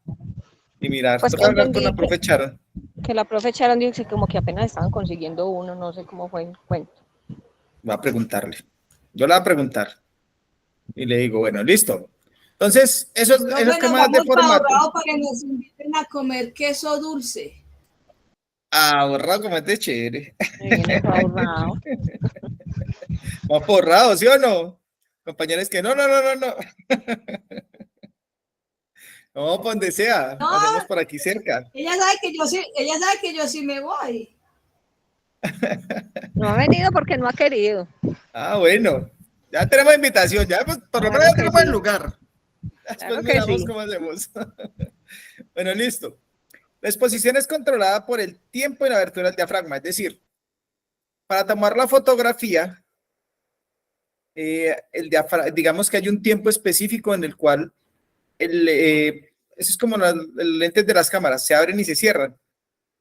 y mirar. Pues que Toca hablar con entendí la profe Charo. que la profe Charon dijo que como que apenas estaban consiguiendo uno, no sé cómo fue el cuento. Va a preguntarle. Yo le voy a preguntar y le digo, bueno, listo. Entonces, esas Profe, nos cámaras de vamos para formato. Ahorrado para que nos inviten a comer queso dulce. Ahorrado como es de chévere. Viene ahorrado. Vamos porrado, ¿sí o no? Compañeros que no. No, por donde sea. No, Hacemos por aquí cerca. ella sabe que yo sí me voy. No ha venido porque no ha querido. Ah, bueno. Ya tenemos invitación, ya pues, por lo menos Claro ya que tenemos el sí. lugar. Después Claro que miramos sí. cómo hacemos. Bueno, listo. La exposición es controlada por el tiempo y la abertura del diafragma, es decir, para tomar la fotografía, digamos que hay un tiempo específico en el cual eso es como los lentes de las cámaras, se abren y se cierran,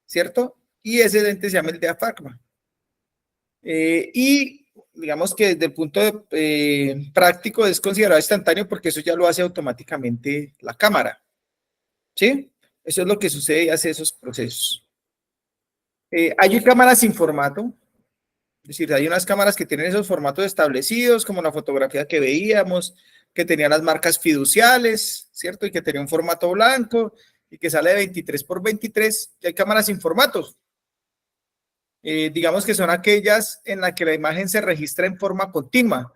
¿cierto? Y ese lente se llama el diafragma. Y digamos que desde el punto práctico es considerado instantáneo porque eso ya lo hace automáticamente la cámara, ¿sí? Eso es lo que sucede y hace esos procesos. Hay cámaras sin formato, es decir, hay unas cámaras que tienen esos formatos establecidos, como la fotografía que veíamos, que tenía las marcas fiduciales, ¿cierto? Y que tenía un formato blanco y que sale de 23 por 23, y hay cámaras sin formatos. Digamos que son aquellas en las que la imagen se registra en forma continua.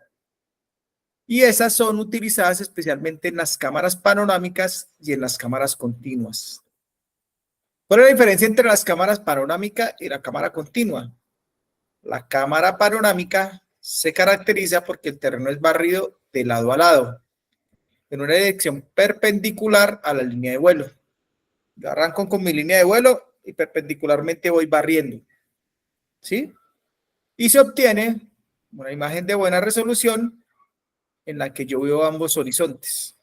Y esas son utilizadas especialmente en las cámaras panorámicas y en las cámaras continuas. ¿Cuál es la diferencia entre las cámaras panorámica y la cámara continua? La cámara panorámica se caracteriza porque el terreno es barrido de lado a lado, en una dirección perpendicular a la línea de vuelo. Yo arranco con mi línea de vuelo y perpendicularmente voy barriendo, ¿sí? Y se obtiene una imagen de buena resolución en la que yo veo ambos horizontes.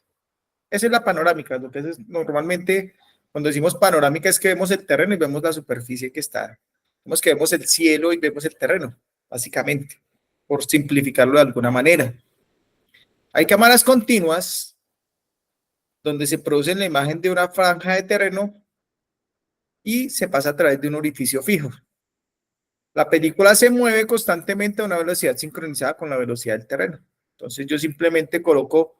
Esa es la panorámica. Lo que es normalmente, cuando decimos panorámica, es que vemos el terreno y vemos la superficie que está. Vemos que vemos el cielo y vemos el terreno, básicamente, por simplificarlo de alguna manera. Hay cámaras continuas donde se produce la imagen de una franja de terreno y se pasa a través de un orificio fijo. La película se mueve constantemente a una velocidad sincronizada con la velocidad del terreno. Entonces yo simplemente coloco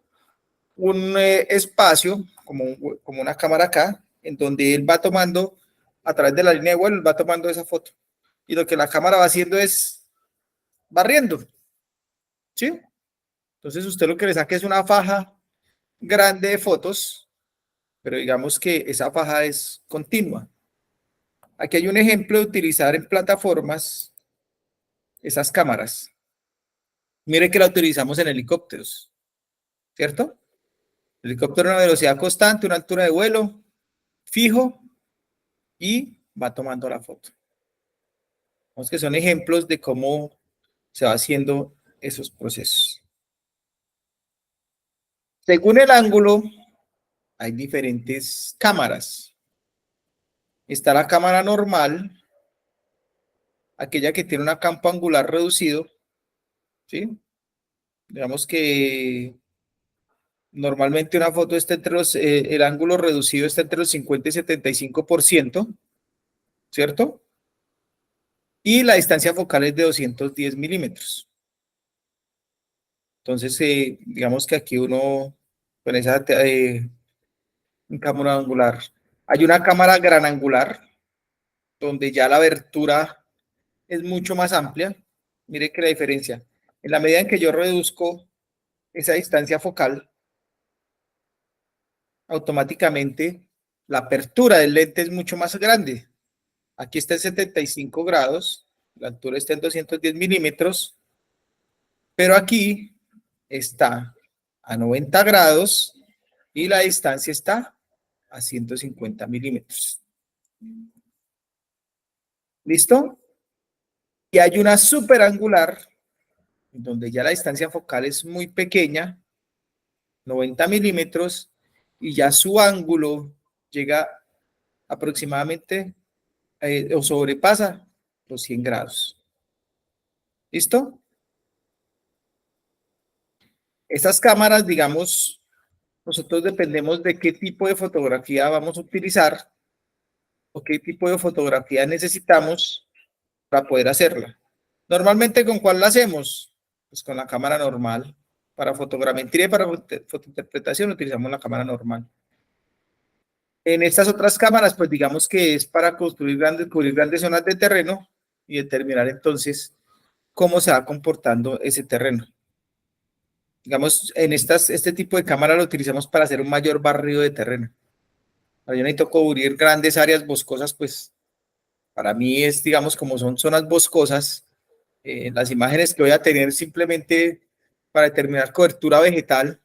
un espacio, como una cámara acá, en donde él va tomando, a través de la línea de vuelo, él va tomando esa foto. Y lo que la cámara va haciendo es barriendo, ¿sí? Entonces usted lo que le saca es una faja grande de fotos, pero digamos que esa faja es continua. Aquí hay un ejemplo de utilizar en plataformas esas cámaras. Mire que la utilizamos en helicópteros, ¿cierto? El helicóptero a una velocidad constante, una altura de vuelo fijo y va tomando la foto. Vamos que son ejemplos de cómo se va haciendo esos procesos. Según el ángulo, hay diferentes cámaras. Está la cámara normal, aquella que tiene un campo angular reducido, ¿sí? Digamos que normalmente una foto está entre el ángulo reducido está entre los 50 y 75%, ¿cierto? Y la distancia focal es de 210 milímetros. Entonces, digamos que aquí uno, con esa cámara angular, hay una cámara gran angular, donde ya la abertura es mucho más amplia. Mire que la diferencia, en la medida en que yo reduzco esa distancia focal, automáticamente la apertura del lente es mucho más grande. Aquí está en 75 grados, la altura está en 210 milímetros, pero aquí está a 90 grados y la distancia está a 150 milímetros. ¿Listo? Y hay una super angular, donde ya la distancia focal es muy pequeña, 90 milímetros, y ya su ángulo llega aproximadamente o sobrepasa los 100 grados. ¿Listo? Estas cámaras, digamos, nosotros dependemos de qué tipo de fotografía vamos a utilizar o qué tipo de fotografía necesitamos para poder hacerla. Normalmente, ¿con cuál la hacemos? Pues con la cámara normal. Para fotogrametría y para fotointerpretación utilizamos la cámara normal. En estas otras cámaras, pues digamos que es para cubrir grandes zonas de terreno y determinar entonces cómo se va comportando ese terreno. Digamos, en este tipo de cámara lo utilizamos para hacer un mayor barrido de terreno. Yo necesito cubrir grandes áreas boscosas, pues para mí es, digamos, como son zonas boscosas, las imágenes que voy a tener simplemente para determinar cobertura vegetal,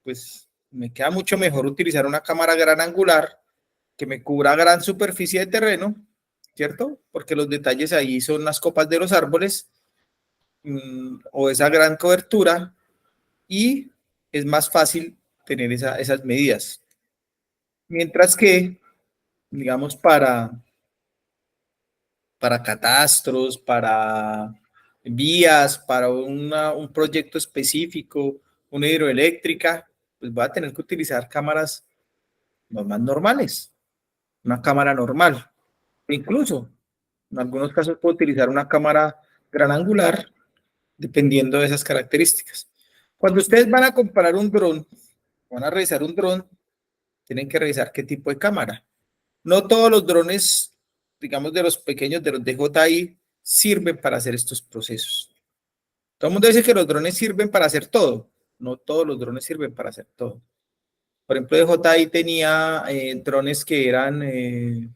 pues me queda mucho mejor utilizar una cámara gran angular que me cubra gran superficie de terreno, ¿cierto? Porque los detalles ahí son las copas de los árboles o esa gran cobertura y es más fácil tener esas medidas. Mientras que, digamos, para catastros, para vías, para un proyecto específico, una hidroeléctrica, pues voy a tener que utilizar cámaras más normales, una cámara normal. Incluso, en algunos casos puedo utilizar una cámara gran angular, dependiendo de esas características. Cuando ustedes van a comparar un dron, van a revisar un dron, tienen que revisar qué tipo de cámara. No todos los drones, digamos de los pequeños, de los DJI, sirven para hacer estos procesos. Todo el mundo dice que los drones sirven para hacer todo. No todos los drones sirven para hacer todo. Por ejemplo, DJI tenía drones que eran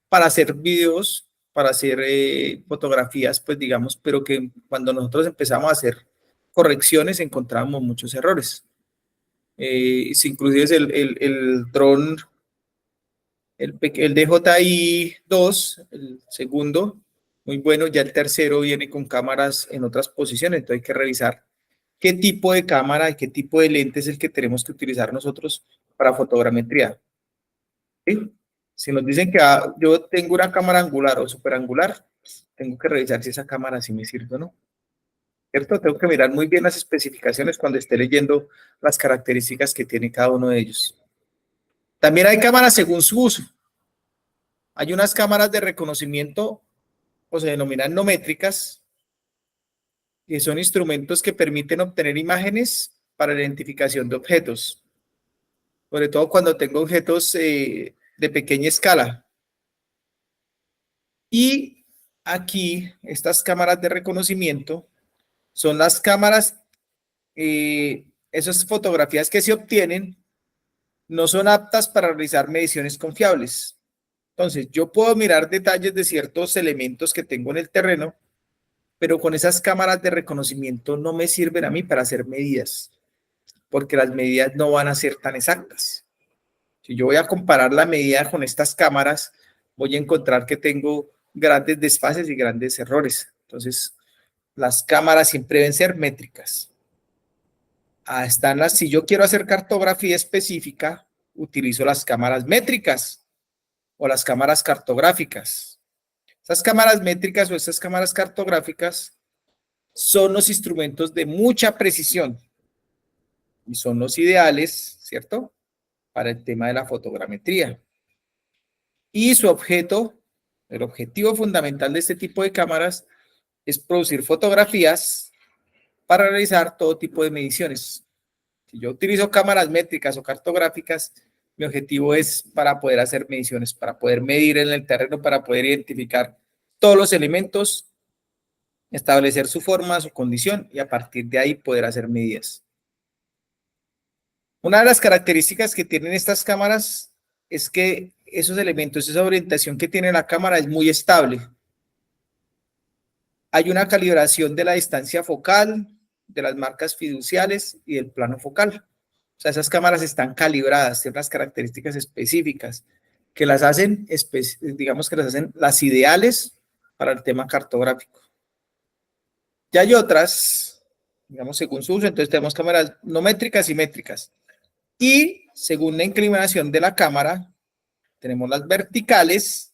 para hacer videos, para hacer fotografías, pues digamos, pero que cuando nosotros empezamos a hacer correcciones encontrábamos muchos errores. Inclusive es el dron, el DJI 2, el segundo, muy bueno, ya el tercero viene con cámaras en otras posiciones, entonces hay que revisar qué tipo de cámara y qué tipo de lente es el que tenemos que utilizar nosotros para fotogrametría. ¿Sí? Si nos dicen que yo tengo una cámara angular o superangular, tengo que revisar si esa cámara sí me sirve o no. ¿Cierto? Tengo que mirar muy bien las especificaciones cuando esté leyendo las características que tiene cada uno de ellos. También hay cámaras según su uso. Hay unas cámaras de reconocimiento, o se denominan nométricas, que son instrumentos que permiten obtener imágenes para la identificación de objetos. Sobre todo cuando tengo objetos de pequeña escala. Y aquí, estas cámaras de reconocimiento son las cámaras, esas fotografías que se obtienen no son aptas para realizar mediciones confiables. Entonces, yo puedo mirar detalles de ciertos elementos que tengo en el terreno, pero con esas cámaras de reconocimiento no me sirven a mí para hacer medidas, porque las medidas no van a ser tan exactas. Si yo voy a comparar la medida con estas cámaras, voy a encontrar que tengo grandes desfases y grandes errores. Entonces, las cámaras siempre deben ser métricas. Si yo quiero hacer cartografía específica, utilizo las cámaras métricas o las cámaras cartográficas. Esas cámaras métricas o estas cámaras cartográficas son los instrumentos de mucha precisión y son los ideales, ¿cierto?, para el tema de la fotogrametría. Y su objeto, el objetivo fundamental de este tipo de cámaras es producir fotografías para realizar todo tipo de mediciones. Si yo utilizo cámaras métricas o cartográficas, mi objetivo es para poder hacer mediciones, para poder medir en el terreno, para poder identificar todos los elementos, establecer su forma, su condición y a partir de ahí poder hacer medidas. Una de las características que tienen estas cámaras es que esos elementos, esa orientación que tiene la cámara es muy estable. Hay una calibración de la distancia focal, de las marcas fiduciales y del plano focal. O sea, esas cámaras están calibradas, tienen unas características específicas que las hacen, digamos que las hacen las ideales para el tema cartográfico. Ya hay otras, digamos, según su uso, entonces tenemos cámaras no métricas y métricas. Y según la inclinación de la cámara, tenemos las verticales,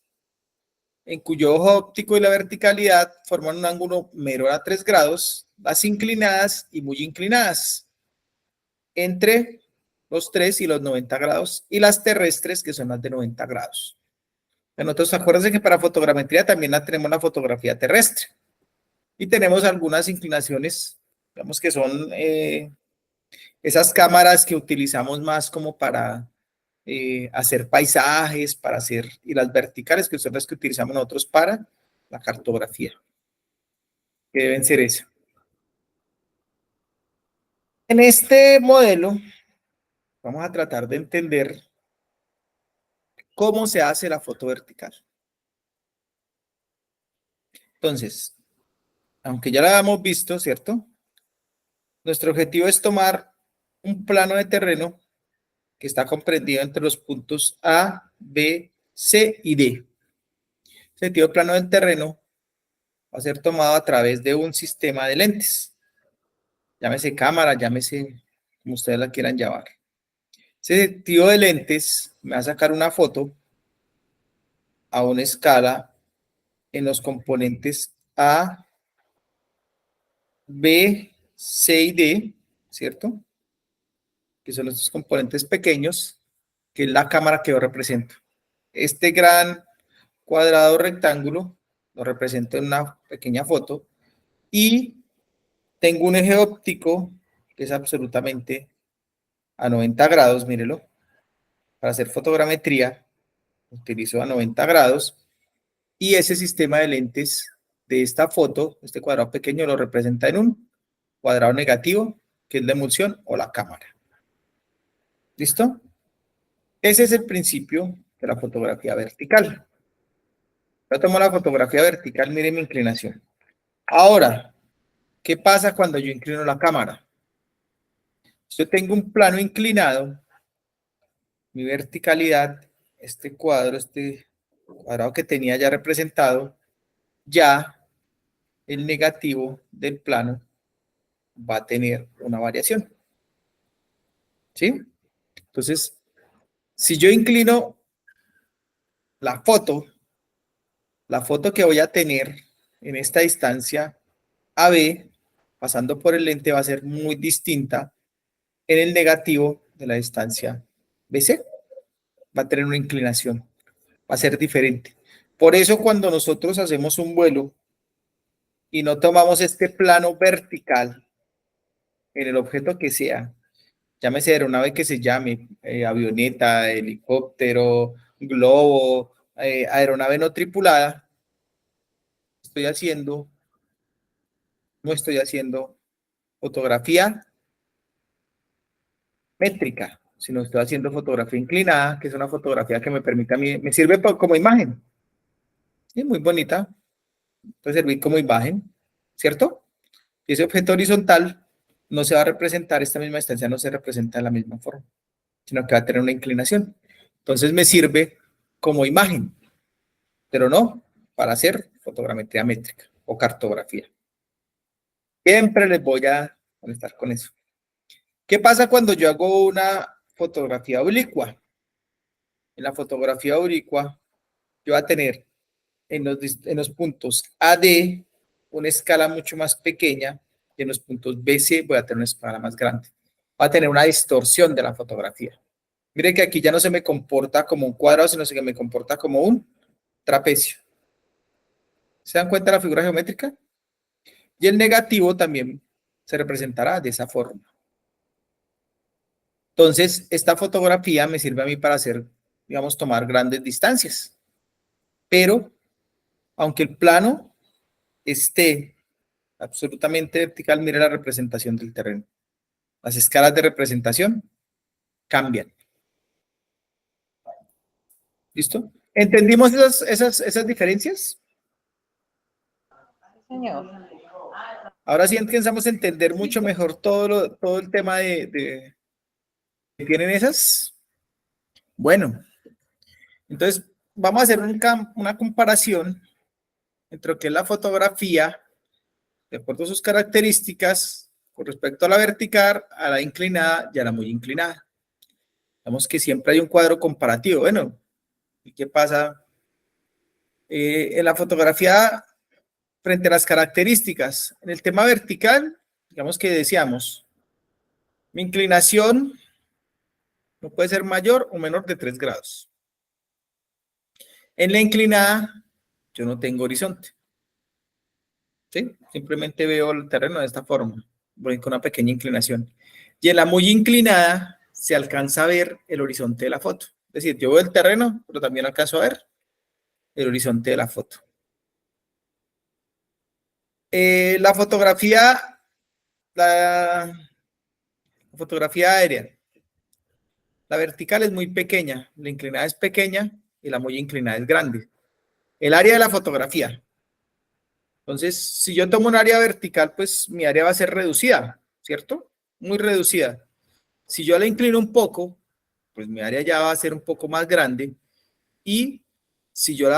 en cuyo ojo óptico y la verticalidad forman un ángulo menor a 3 grados, las inclinadas y muy inclinadas, entre los 3 y los 90 grados, y las terrestres, que son las de 90 grados. Nosotros, acuérdense que para fotogrametría también tenemos la fotografía terrestre, y tenemos algunas inclinaciones, digamos que son esas cámaras que utilizamos más como para hacer paisajes, para hacer, y las verticales, que son las que utilizamos nosotros para la cartografía, que deben ser esas. En este modelo vamos a tratar de entender cómo se hace la foto vertical. Entonces, aunque ya la hemos visto, ¿cierto? Nuestro objetivo es tomar un plano de terreno que está comprendido entre los puntos A, B, C y D. El sentido plano del terreno va a ser tomado a través de un sistema de lentes. Llámese cámara, llámese como ustedes la quieran llamar. Ese sentido de lentes me va a sacar una foto a una escala en los componentes A, B, C y D, ¿cierto? Que son estos componentes pequeños, que es la cámara que yo represento. Este gran cuadrado rectángulo lo represento en una pequeña foto y tengo un eje óptico que es absolutamente a 90 grados, mírelo. Para hacer fotogrametría utilizo a 90 grados y ese sistema de lentes de esta foto, este cuadrado pequeño, lo representa en un cuadrado negativo, que es la emulsión o la cámara. ¿Listo? Ese es el principio de la fotografía vertical. Yo tomo la fotografía vertical, miren mi inclinación. Ahora, ¿qué pasa cuando yo inclino la cámara? Si yo tengo un plano inclinado, mi verticalidad, este cuadrado que tenía ya representado, ya el negativo del plano va a tener una variación. ¿Sí? Entonces, si yo inclino la foto que voy a tener en esta distancia AB, pasando por el lente, va a ser muy distinta en el negativo de la distancia BC. Va a tener una inclinación, va a ser diferente. Por eso cuando nosotros hacemos un vuelo y no tomamos este plano vertical en el objeto que sea, llámese aeronave que se llame, avioneta, helicóptero, globo, aeronave no tripulada, no estoy haciendo fotografía métrica, sino estoy haciendo fotografía inclinada, que es una fotografía que me permite a mí, me sirve como imagen. Sí, muy bonita. Puede servir como imagen, ¿cierto? Y ese objeto horizontal no se va a representar, esta misma distancia no se representa de la misma forma, sino que va a tener una inclinación. Entonces me sirve como imagen, pero no para hacer fotogrametría métrica o cartografía. Siempre les voy a molestar con eso. ¿Qué pasa cuando yo hago una fotografía oblicua? En la fotografía oblicua yo voy a tener en los puntos AD una escala mucho más pequeña y en los puntos BC voy a tener una escala más grande. Va a tener una distorsión de la fotografía. Mire que aquí ya no se me comporta como un cuadrado, sino que me comporta como un trapecio. ¿Se dan cuenta de la figura geométrica? Y el negativo también se representará de esa forma. Entonces, esta fotografía me sirve a mí para hacer, digamos, tomar grandes distancias. Pero, aunque el plano esté absolutamente vertical, mire la representación del terreno. Las escalas de representación cambian. ¿Listo? ¿Entendimos esas diferencias? Señor. Ahora sí empezamos a entender mucho mejor todo el tema que tienen esas. Bueno, entonces vamos a hacer una comparación entre lo que es la fotografía, de acuerdo a sus características, con respecto a la vertical, a la inclinada y a la muy inclinada. Vemos que siempre hay un cuadro comparativo. Bueno, ¿y qué pasa? En la fotografía, frente a las características, en el tema vertical, digamos que decíamos, mi inclinación no puede ser mayor o menor de 3 grados. En la inclinada, yo no tengo horizonte. ¿Sí? Simplemente veo el terreno de esta forma, voy con una pequeña inclinación. Y en la muy inclinada, se alcanza a ver el horizonte de la foto. Es decir, yo veo el terreno, pero también alcanzo a ver el horizonte de la foto. La fotografía aérea. La vertical es muy pequeña, la inclinada es pequeña y la muy inclinada es grande. El área de la fotografía. Entonces, si yo tomo un área vertical, pues mi área va a ser reducida, ¿cierto? Muy reducida. Si yo la inclino un poco, pues mi área ya va a ser un poco más grande. Y si yo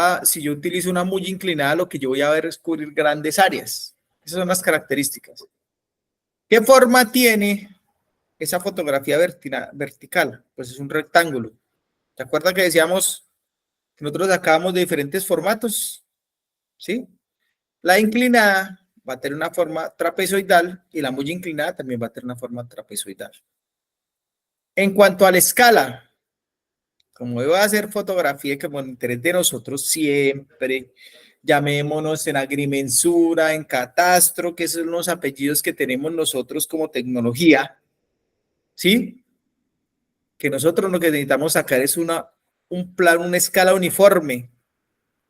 utilizo una muy inclinada, lo que yo voy a ver es cubrir grandes áreas. Esas son las características. ¿Qué forma tiene esa fotografía vertical? Pues es un rectángulo. ¿Te acuerdas que decíamos que nosotros sacábamos de diferentes formatos? ¿Sí? La inclinada va a tener una forma trapezoidal y la muy inclinada también va a tener una forma trapezoidal. En cuanto a la escala, como voy a hacer fotografía que por interés de nosotros siempre, llamémonos en agrimensura, en catastro, que son los apellidos que tenemos nosotros como tecnología, ¿sí? Que nosotros lo que necesitamos sacar es un plano, una escala uniforme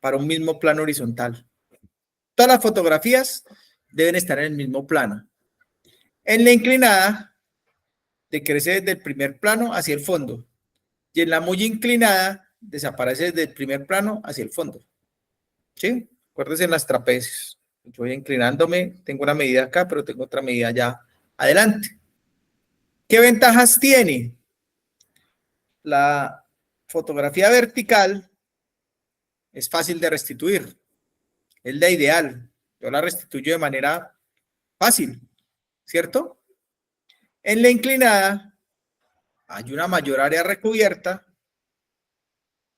para un mismo plano horizontal. Todas las fotografías deben estar en el mismo plano. En la inclinada, decrece desde el primer plano hacia el fondo. Y en la muy inclinada, desaparece desde el primer plano hacia el fondo. ¿Sí? Acuérdense en las trapecios. Yo voy inclinándome, tengo una medida acá, pero tengo otra medida allá adelante. ¿Qué ventajas tiene? La fotografía vertical es fácil de restituir. Es la ideal. Yo la restituyo de manera fácil, ¿cierto? En la inclinada hay una mayor área recubierta.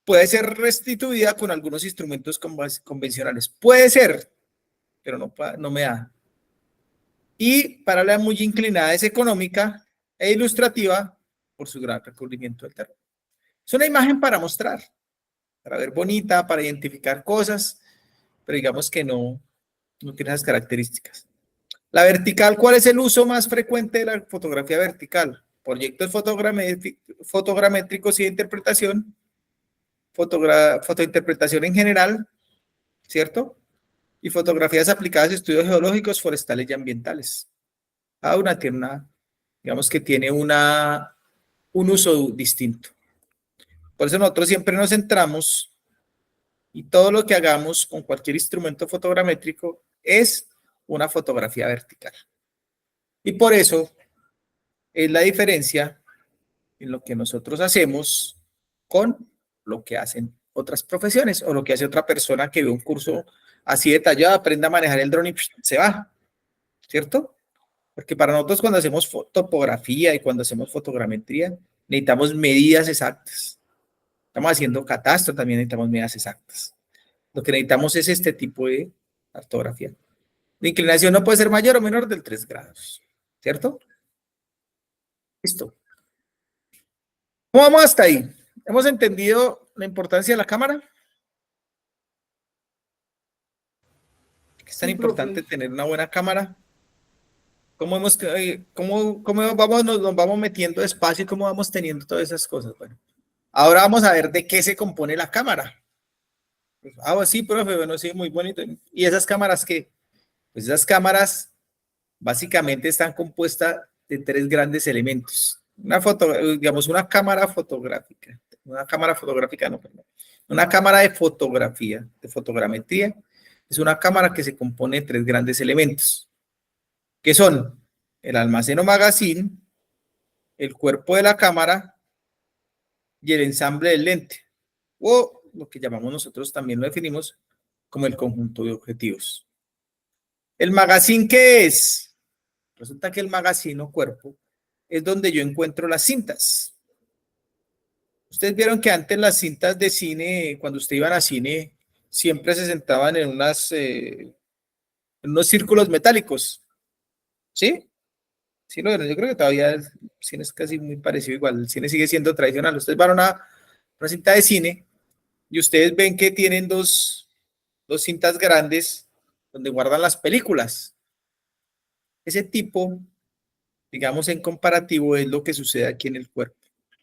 Puede ser restituida con algunos instrumentos convencionales. Puede ser, pero no me da. Y para la muy inclinada es económica e ilustrativa por su gran recubrimiento del terreno. Es una imagen para mostrar, para ver bonita, para identificar cosas, pero digamos que no tiene esas características. La vertical, ¿cuál es el uso más frecuente de la fotografía vertical? Proyectos fotogramétricos y de interpretación, fotointerpretación en general, ¿cierto? Y fotografías aplicadas a estudios geológicos, forestales y ambientales. Cada una tiene digamos que tiene un uso distinto. Por eso nosotros siempre nos centramos y todo lo que hagamos con cualquier instrumento fotogramétrico es una fotografía vertical. Y por eso es la diferencia en lo que nosotros hacemos con lo que hacen otras profesiones o lo que hace otra persona que ve un curso así detallado, aprende a manejar el dron y se va, ¿cierto? Porque para nosotros cuando hacemos topografía y cuando hacemos fotogrametría necesitamos medidas exactas. Estamos haciendo catastro, también necesitamos medidas exactas. Lo que necesitamos es este tipo de ortografía. La inclinación no puede ser mayor o menor del 3 grados, ¿cierto? Listo. ¿Cómo vamos hasta ahí? ¿Hemos entendido la importancia de la cámara? Es tan importante tener una buena cámara. ¿Cómo nos vamos metiendo despacio y cómo vamos teniendo todas esas cosas? Bueno, ahora vamos a ver de qué se compone la cámara. Sí, profe, bueno, sí, muy bonito. ¿Y esas cámaras qué? Pues esas cámaras básicamente están compuestas de 3 grandes elementos. Digamos, una cámara fotográfica. Una cámara fotográfica, no, perdón. Una cámara de fotografía, de fotogrametría, es una cámara que se compone de 3 grandes elementos, que son el almacén o magazine, el cuerpo de la cámara y el ensamble del lente, o lo que llamamos nosotros, también lo definimos como el conjunto de objetivos. ¿El magazine qué es? Resulta que el magazine o cuerpo es donde yo encuentro las cintas. Ustedes vieron que antes las cintas de cine, cuando usted iba a cine, siempre se sentaban en unos círculos metálicos. ¿Sí? Sí, yo creo que todavía el cine es casi muy parecido igual. El cine sigue siendo tradicional. Ustedes van a una cinta de cine y ustedes ven que tienen dos cintas grandes donde guardan las películas. Ese tipo, digamos en comparativo, es lo que sucede aquí en el cuerpo,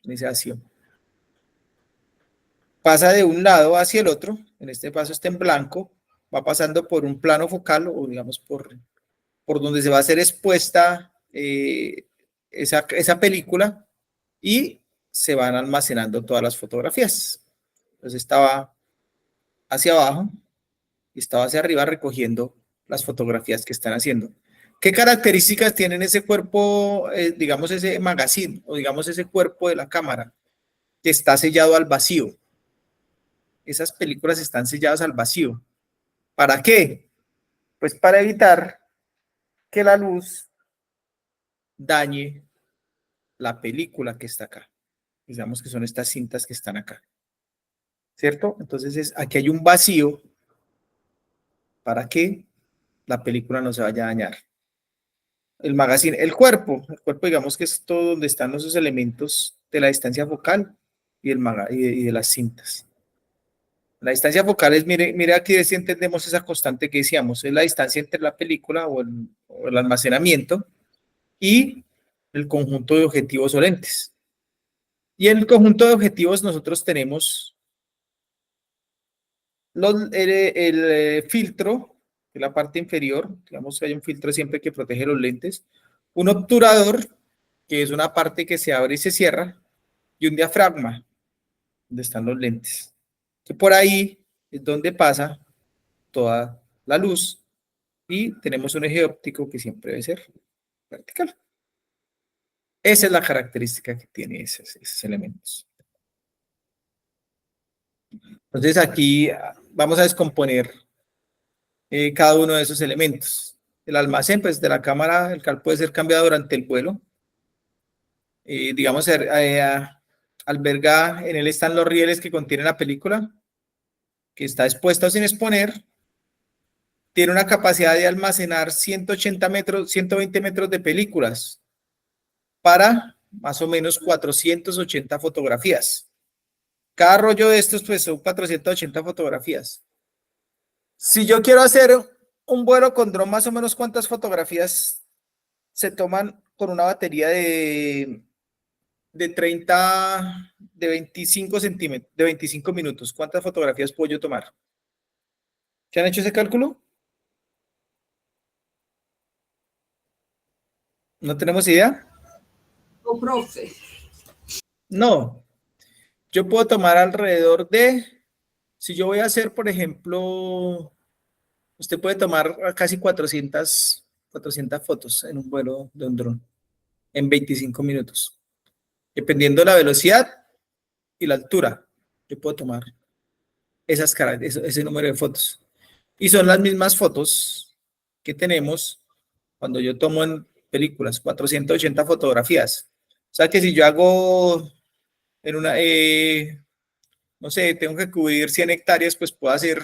en esa acción. Pasa de un lado hacia el otro, en este caso está en blanco, va pasando por un plano focal o digamos por donde se va a hacer expuesta esa película y se van almacenando todas las fotografías. Entonces estaba hacia abajo y estaba hacia arriba recogiendo las fotografías que están haciendo. ¿Qué características tienen ese cuerpo, digamos ese magazine o digamos ese cuerpo de la cámara? Que está sellado al vacío. Esas películas están selladas al vacío. ¿Para qué? Pues para evitar que la luz dañe la película que está acá. Digamos que son estas cintas que están acá. ¿Cierto? Entonces aquí hay un vacío para que la película no se vaya a dañar. El magazine, el cuerpo digamos que es todo donde están esos elementos de la distancia focal y de las cintas. La distancia focal es, mire aquí si entendemos esa constante que decíamos, es la distancia entre la película o el almacenamiento y el conjunto de objetivos o lentes. Y en el conjunto de objetivos nosotros tenemos el filtro, que es la parte inferior, digamos que hay un filtro siempre que protege los lentes, un obturador, que es una parte que se abre y se cierra, y un diafragma, donde están los lentes, que por ahí es donde pasa toda la luz y tenemos un eje óptico que siempre debe ser vertical. Esa es la característica que tiene esos elementos. Entonces aquí vamos a descomponer cada uno de esos elementos. El almacén, pues de la cámara, el cual puede ser cambiado durante el vuelo. Digamos, alberga, en él están los rieles que contiene la película, que está expuesto sin exponer. Tiene una capacidad de almacenar 180 metros, 120 metros de películas para más o menos 480 fotografías. Cada rollo de estos, pues, son 480 fotografías. Si yo quiero hacer un vuelo con dron, más o menos, ¿cuántas fotografías se toman con una batería de 25 centímetros, de 25 minutos? ¿Cuántas fotografías puedo yo tomar? ¿Se han hecho ese cálculo? ¿No tenemos idea? O profe. No. Yo puedo tomar alrededor de, si yo voy a hacer, por ejemplo, usted puede tomar casi 400 fotos en un vuelo de un dron en 25 minutos. Dependiendo de la velocidad y la altura, yo puedo tomar ese número de fotos. Y son las mismas fotos que tenemos cuando yo tomo en películas, 480 fotografías. O sea que si yo hago en una, no sé, tengo que cubrir 100 hectáreas, pues puedo hacer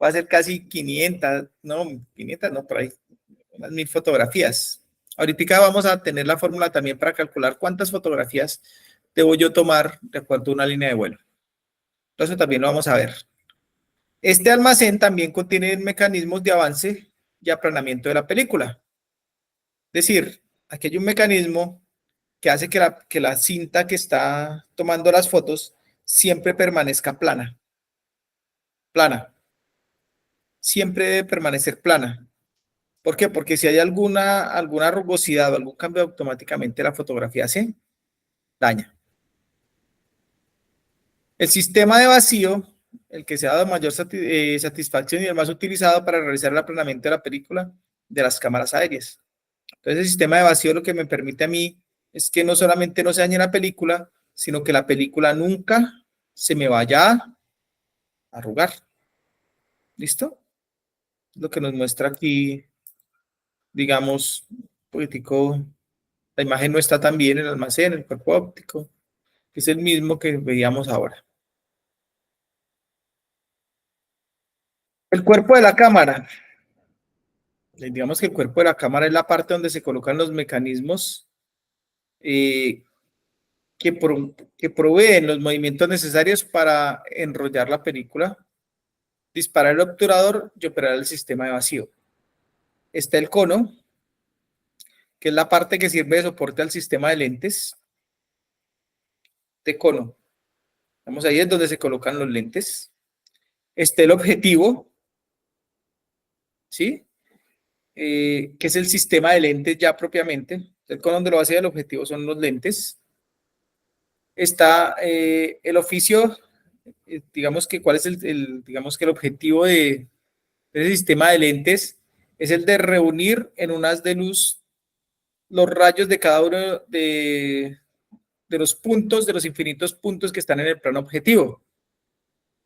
va a ser casi 500, no, 500 no, por ahí, unas 1000 fotografías. Ahorita vamos a tener la fórmula también para calcular cuántas fotografías debo yo tomar de acuerdo a una línea de vuelo. Entonces también lo vamos a ver. Este almacén también contiene mecanismos de avance y aplanamiento de la película. Es decir, aquí hay un mecanismo que hace que la cinta que está tomando las fotos siempre permanezca plana. Plana. Siempre debe permanecer plana. ¿Por qué? Porque si hay alguna rugosidad o algún cambio, automáticamente la fotografía se daña. El sistema de vacío, el que se ha dado mayor satisfacción y el más utilizado para realizar el aplanamiento de la película de las cámaras aéreas. Entonces, el sistema de vacío lo que me permite a mí es que no solamente no se dañe la película, sino que la película nunca se me vaya a arrugar. ¿Listo? Lo que nos muestra aquí, digamos, un poquitico, la imagen no está tan bien en el almacén, el cuerpo óptico, que es el mismo que veíamos ahora. El cuerpo de la cámara. Digamos que el cuerpo de la cámara es la parte donde se colocan los mecanismos que proveen los movimientos necesarios para enrollar la película, disparar el obturador y operar el sistema de vacío. Está el cono, que es la parte que sirve de soporte al sistema de lentes de cono. Vamos ahí es donde se colocan los lentes. Está el objetivo, ¿sí? Que es el sistema de lentes ya propiamente. El cono donde lo hace el objetivo son los lentes. Está el oficio, digamos que cuál es digamos que el objetivo de ese sistema de lentes es el de reunir en un haz de luz los rayos de cada uno de los puntos, de los infinitos puntos que están en el plano objetivo.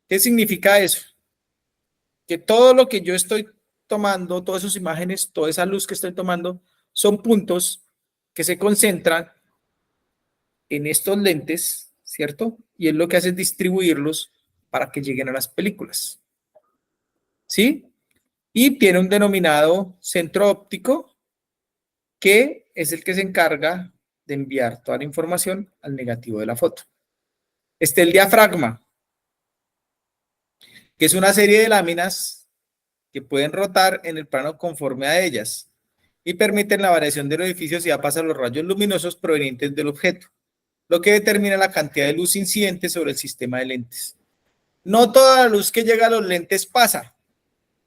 ¿Qué significa eso? Que todo lo que yo estoy tomando, todas esas imágenes, toda esa luz que estoy tomando, son puntos que se concentran en estos lentes, ¿cierto? Y es lo que hace es distribuirlos para que lleguen a las películas. ¿Sí? Y tiene un denominado centro óptico que es el que se encarga de enviar toda la información al negativo de la foto. Está el diafragma, que es una serie de láminas que pueden rotar en el plano conforme a ellas y permiten la variación del edificio si pasan los rayos luminosos provenientes del objeto, lo que determina la cantidad de luz incidente sobre el sistema de lentes. No toda la luz que llega a los lentes pasa.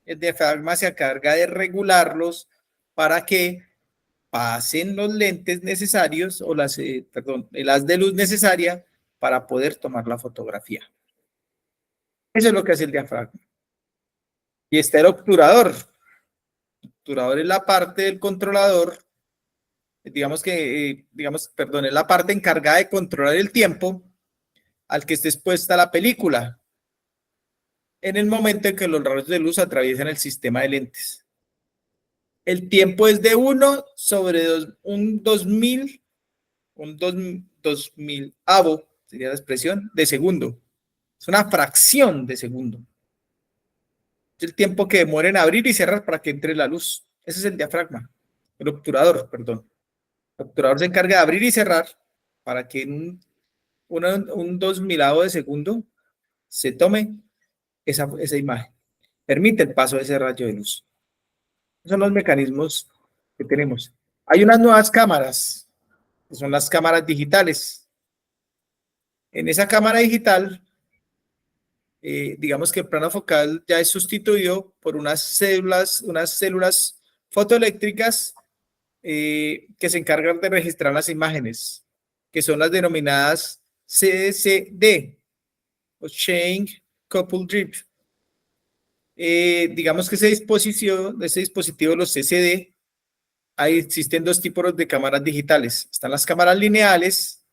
El diafragma se encarga de regularlos para que pasen los lentes necesarios o el haz de luz necesaria para poder tomar la fotografía. Eso es lo que hace el diafragma. Y está el obturador. El obturador es la parte del controlador, es la parte encargada de controlar el tiempo al que esté expuesta la película en el momento en que los rayos de luz atraviesan el sistema de lentes. El tiempo es de 1 sobre un 2000avo, sería la expresión, de segundo. Es una fracción de segundo. Es el tiempo que demora en abrir y cerrar para que entre la luz. Ese es el diafragma, el obturador, perdón. El obturador se encarga de abrir y cerrar para que en un 2000avo de segundo se tome esa imagen. Permite el paso de ese rayo de luz. Esos son los mecanismos que tenemos. Hay unas nuevas cámaras, que son las cámaras digitales. En esa cámara digital, digamos que el plano focal ya es sustituido por unas células fotoeléctricas que se encargan de registrar las imágenes, que son las denominadas CCD, o Chain Coupled Drift. Digamos que ese dispositivo, los CCD, ahí existen dos tipos de cámaras digitales. Están las cámaras lineales,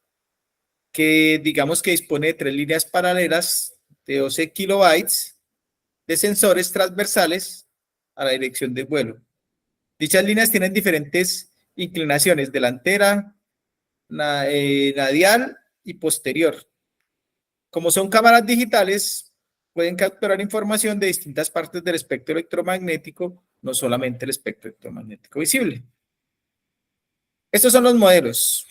que digamos que dispone de 3 líneas paralelas de 12 kilobytes de sensores transversales a la dirección del vuelo. Dichas líneas tienen diferentes inclinaciones, delantera, radial y posterior. Como son cámaras digitales, pueden capturar información de distintas partes del espectro electromagnético, no solamente el espectro electromagnético visible. Estos son los modelos.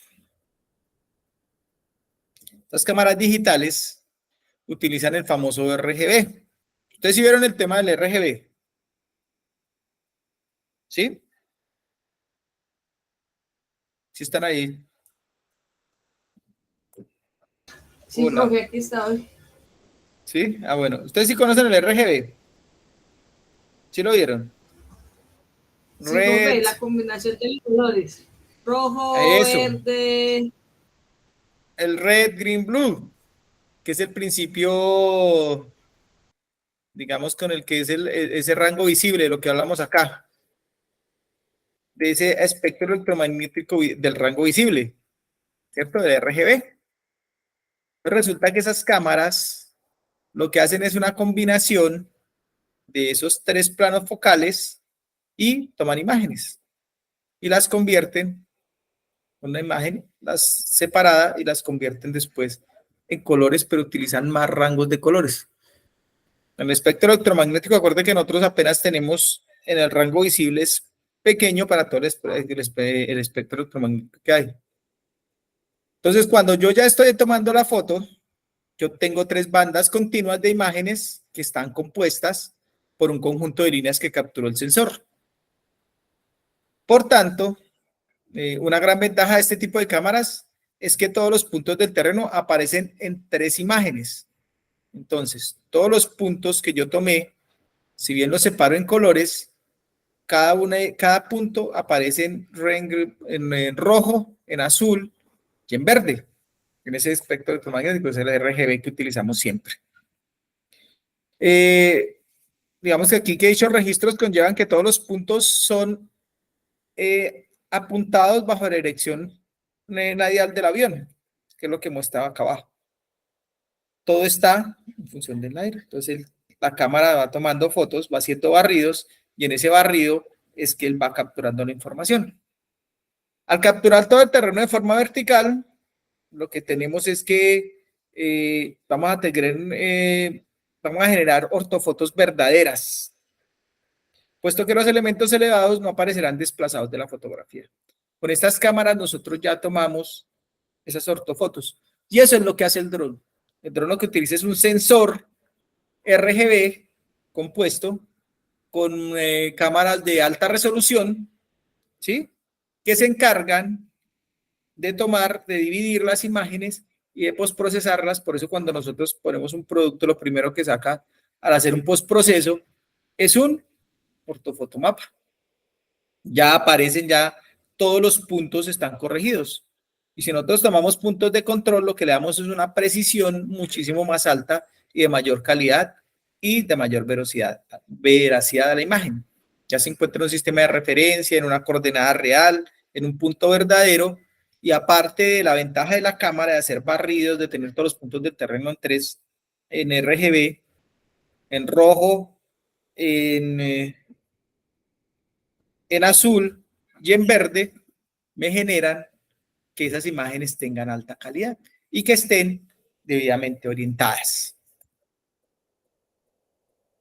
Las cámaras digitales utilizan el famoso RGB. Ustedes sí vieron el tema del RGB. ¿Sí? ¿Sí están ahí? Sí, Hola. profe, aquí está hoy. ¿Sí? Ah, bueno. ¿Ustedes sí conocen el RGB? ¿Sí lo vieron? Sí, profe, Red. la combinación de los colores. Rojo, Eso. verde. El red, green, blue, que es el principio, digamos, con el que es ese rango visible de lo que hablamos acá, de ese espectro electromagnético del rango visible, ¿cierto? Del RGB. Pero resulta que esas cámaras lo que hacen es una combinación de esos tres planos focales y toman imágenes y las convierten en una imagen, las separada y las convierten después en colores, pero utilizan más rangos de colores. En el espectro electromagnético, acuérdense que nosotros apenas tenemos en el rango visible es pequeño para todo el espectro electromagnético que hay. Entonces, cuando yo ya estoy tomando la foto, yo tengo tres bandas continuas de imágenes que están compuestas por un conjunto de líneas que capturó el sensor. Por tanto, una gran ventaja de este tipo de cámaras es que todos los puntos del terreno aparecen en tres imágenes. Entonces, todos los puntos que yo tomé, si bien los separo en colores, cada punto aparece en rojo, en azul y en verde. En ese espectro electromagnético es el RGB que utilizamos siempre. Digamos que aquí que dichos registros conllevan que todos los puntos son apuntados bajo la dirección radial del avión, que es lo que muestra acá abajo. Todo está en función del aire. Entonces la cámara va tomando fotos, va haciendo barridos y en ese barrido es que él va capturando la información. Al capturar todo el terreno de forma vertical, lo que tenemos es que vamos a generar ortofotos verdaderas, puesto que los elementos elevados no aparecerán desplazados de la fotografía. Con estas cámaras nosotros ya tomamos esas ortofotos y eso es lo que hace el dron. El dron lo que utiliza es un sensor RGB compuesto con cámaras de alta resolución, ¿sí? Que se encargan de dividir las imágenes y de postprocesarlas. Por eso cuando nosotros ponemos un producto, lo primero que saca al hacer un postproceso es un ortofotomapa. Ya aparecen, ya todos los puntos están corregidos. Y si nosotros tomamos puntos de control, lo que le damos es una precisión muchísimo más alta y de mayor calidad y de mayor veracidad de la imagen. Ya se encuentra en un sistema de referencia, en una coordenada real, en un punto verdadero, y aparte de la ventaja de la cámara de hacer barridos, de tener todos los puntos del terreno en RGB, en rojo, en azul y en verde, me generan que esas imágenes tengan alta calidad y que estén debidamente orientadas.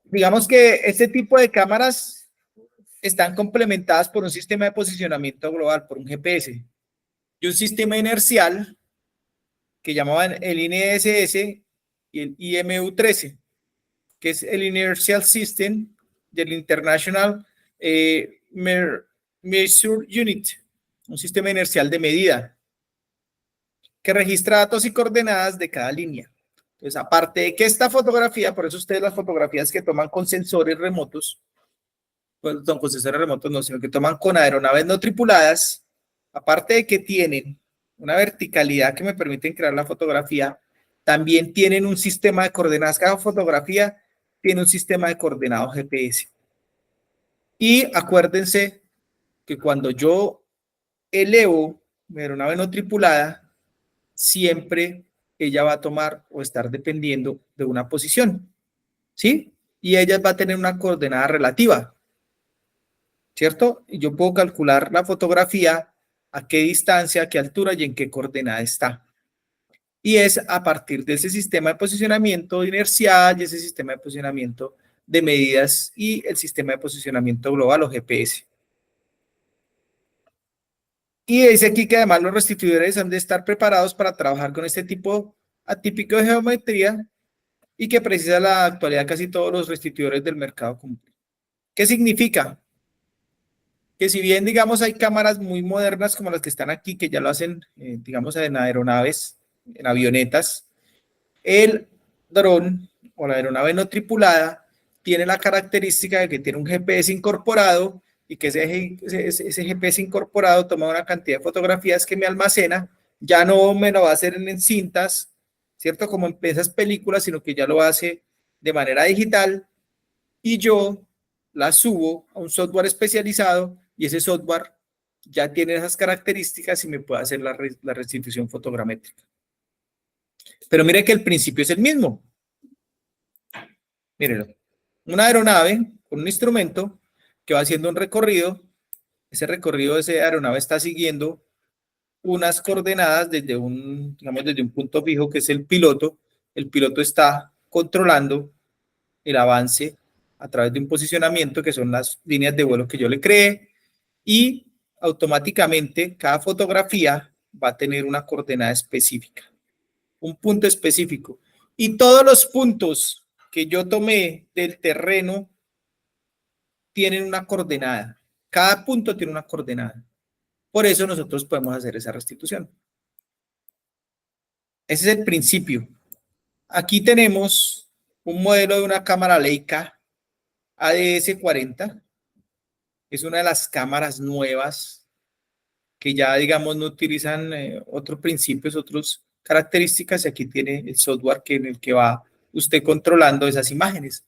Digamos que este tipo de cámaras están complementadas por un sistema de posicionamiento global, por un GPS y un sistema inercial que llamaban el INSS y el IMU-13, que es el Inertial System del International Measure Unit, un sistema inercial de medida que registra datos y coordenadas de cada línea. Entonces, aparte de que esta fotografía, por eso ustedes las fotografías que toman con sensores remotos, pues, no, con sensores remotos no, sino que toman con aeronaves no tripuladas, aparte de que tienen una verticalidad que me permiten crear la fotografía, también tienen un sistema de coordenadas. Cada fotografía tiene un sistema de coordenados GPS. Y acuérdense que cuando yo elevo mi aeronave no tripulada, siempre ella va a tomar o estar dependiendo de una posición, ¿sí? Y ella va a tener una coordenada relativa, ¿cierto? Y yo puedo calcular la fotografía, a qué distancia, a qué altura y en qué coordenada está. Y es a partir de ese sistema de posicionamiento inercial y ese sistema de posicionamiento de medidas y el sistema de posicionamiento global o GPS. Y dice aquí que además los restituidores han de estar preparados para trabajar con este tipo atípico de geometría y que precisa la actualidad casi todos los restituidores del mercado cumplen. ¿Qué significa? Que si bien, digamos, hay cámaras muy modernas como las que están aquí, que ya lo hacen, digamos, en aeronaves, en avionetas, el dron o la aeronave no tripulada tiene la característica de que tiene un GPS incorporado y que ese GPS incorporado toma una cantidad de fotografías que me almacena, ya no me lo va a hacer en cintas, ¿cierto? Como en esas películas, sino que ya lo hace de manera digital y yo la subo a un software especializado y ese software ya tiene esas características y me puede hacer la restitución fotogramétrica. Pero mire que el principio es el mismo. Mírenlo. Una aeronave con un instrumento que va haciendo un recorrido. Ese recorrido de esa aeronave está siguiendo unas coordenadas desde digamos, desde un punto fijo que es el piloto. El piloto está controlando el avance a través de un posicionamiento que son las líneas de vuelo que yo le creé y automáticamente cada fotografía va a tener una coordenada específica, un punto específico. Y todos los puntos que yo tomé del terreno tienen una coordenada. Cada punto tiene una coordenada. Por eso nosotros podemos hacer esa restitución. Ese es el principio. Aquí tenemos un modelo de una cámara Leica ADS-40. Es una de las cámaras nuevas que ya, digamos, no utilizan otros principios, otras características. Y aquí tiene el software en el que va usted controlando esas imágenes.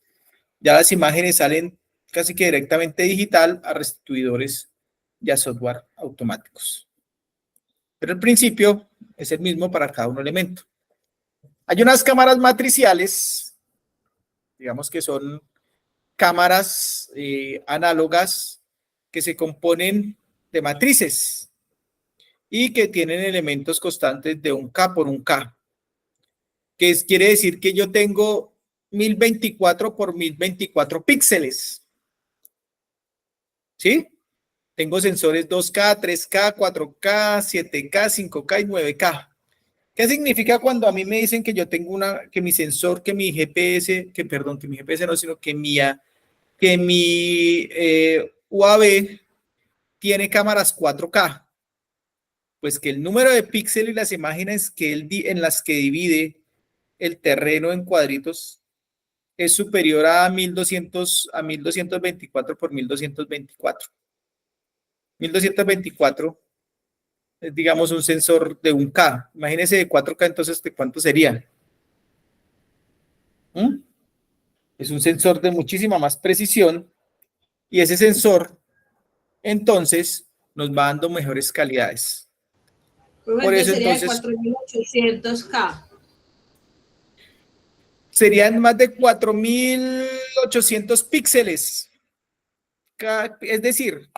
Ya las imágenes salen casi que directamente digital a restituidores y a software automáticos. Pero el principio es el mismo para cada un elemento. Hay unas cámaras matriciales, digamos que son cámaras análogas que se componen de matrices y que tienen elementos constantes de 1K por 1K, que quiere decir que yo tengo 1024 por 1024 píxeles. ¿Sí? Tengo sensores 2K, 3K, 4K, 7K, 5K y 9K. ¿Qué significa cuando a mí me dicen que yo tengo que mi sensor, que mi GPS, que mi GPS no, sino que mi UAV tiene cámaras 4K? Pues que el número de píxeles y las imágenes en las que divide el terreno en cuadritos es superior a 1224 por 1224. 1224 es, digamos, un sensor de 1K. Imagínense de 4K, entonces, ¿de cuánto sería? Es un sensor de muchísima más precisión y ese sensor, entonces, nos va dando mejores calidades. Por eso, entonces, 4800K. Serían más de 4800 píxeles. Es decir,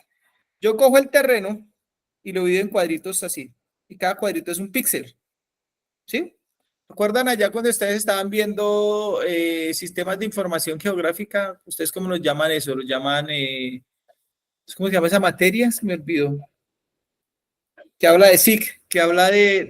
yo cojo el terreno y lo divido en cuadritos así. Y cada cuadrito es un píxel. ¿Sí? ¿Recuerdan allá cuando ustedes estaban viendo sistemas de información geográfica? ¿Ustedes cómo los llaman eso? Los llaman, ¿cómo se llama esa materia? Se me olvidó. Que habla de SIC, que habla ay,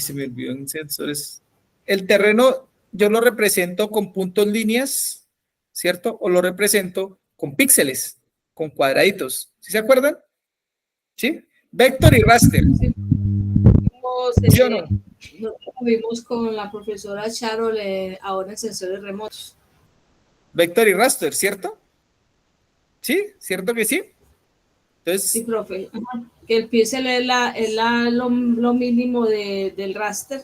se me olvidó en sensores. El terreno yo lo represento con puntos, líneas, ¿cierto? O lo represento con píxeles, con cuadraditos. ¿Sí se acuerdan? ¿Sí? Vector y raster. Sí. ¿Sí o no? Nosotros vimos con la profesora Charo ahora en sensores remotos. Vector y raster, ¿cierto? ¿Sí? ¿Cierto que sí? Entonces, sí, profe. Que el píxel es lo mínimo del raster.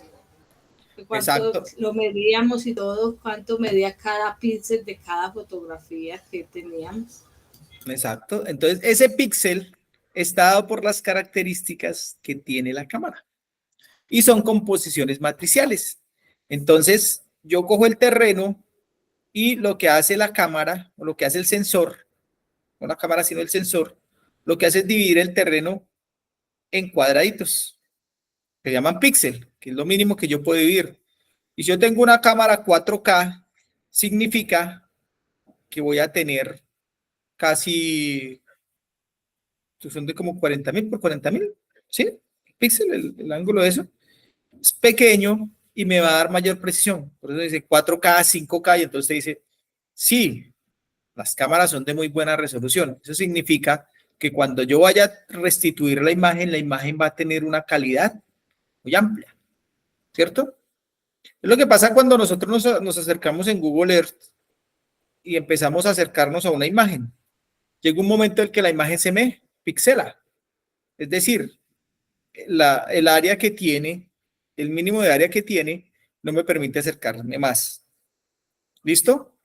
Exacto. Lo medíamos y todo, cuánto medía cada píxel de cada fotografía que teníamos. Exacto. Entonces, ese píxel está dado por las características que tiene la cámara. Y son composiciones matriciales. Entonces, yo cojo el terreno y lo que hace la cámara, o lo que hace el sensor, no la cámara sino el sensor, lo que hace es dividir el terreno en cuadraditos. que llaman píxel, que es lo mínimo que yo puedo vivir. Y si yo tengo una cámara 4K, significa que voy a tener casi, son de como 40.000 por 40.000, ¿sí? Píxel, el ángulo de eso. Es pequeño y me va a dar mayor precisión. Por eso dice 4K, 5K, y entonces te dice, sí, las cámaras son de muy buena resolución. Eso significa que cuando yo vaya a restituir la imagen va a tener una calidad muy amplia, ¿cierto? Es lo que pasa cuando nosotros nos acercamos en Google Earth y empezamos a acercarnos a una imagen. Llega un momento en que la imagen se me pixela. Es decir, el área que tiene, el mínimo de área que tiene, no me permite acercarme más. ¿Listo?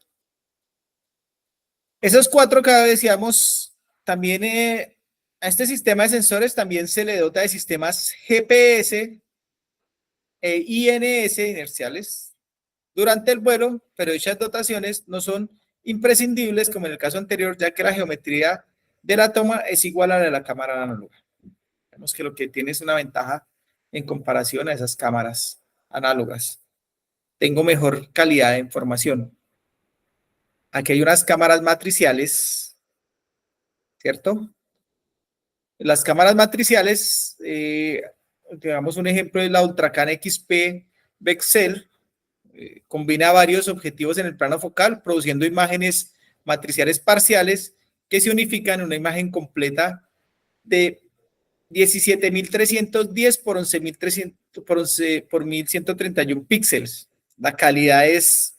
Esos 4K, decíamos, también a este sistema de sensores también se le dota de sistemas GPS e INS inerciales durante el vuelo, pero dichas dotaciones no son imprescindibles como en el caso anterior, ya que la geometría de la toma es igual a la de la cámara análoga. Vemos que lo que tiene es una ventaja en comparación a esas cámaras análogas. Tengo mejor calidad de información. Aquí hay unas cámaras matriciales, ¿cierto? Las cámaras matriciales, digamos un ejemplo es la Ultracan XP Vexel, combina varios objetivos en el plano focal, produciendo imágenes matriciales parciales que se unifican en una imagen completa de 17.310 por 11.300 por 1.131 píxeles. La calidad es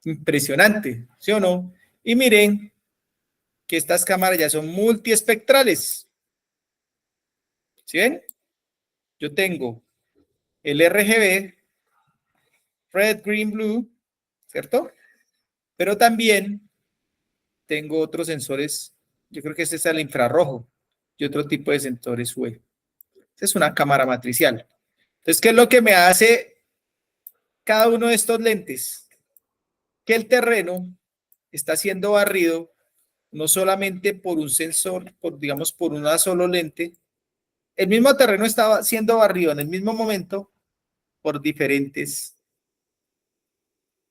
impresionante, ¿sí o no? Y miren que estas cámaras ya son multiespectrales. ¿Sí ven? Yo tengo el RGB, Red, Green, Blue, ¿cierto? Pero también tengo otros sensores, yo creo que este es el infrarrojo y otro tipo de sensores UV. Esta es una cámara matricial. Entonces, ¿qué es lo que me hace cada uno de estos lentes? Que el terreno está siendo barrido no solamente por un sensor, digamos, por una solo lente. El mismo terreno estaba siendo barrido en el mismo momento por diferentes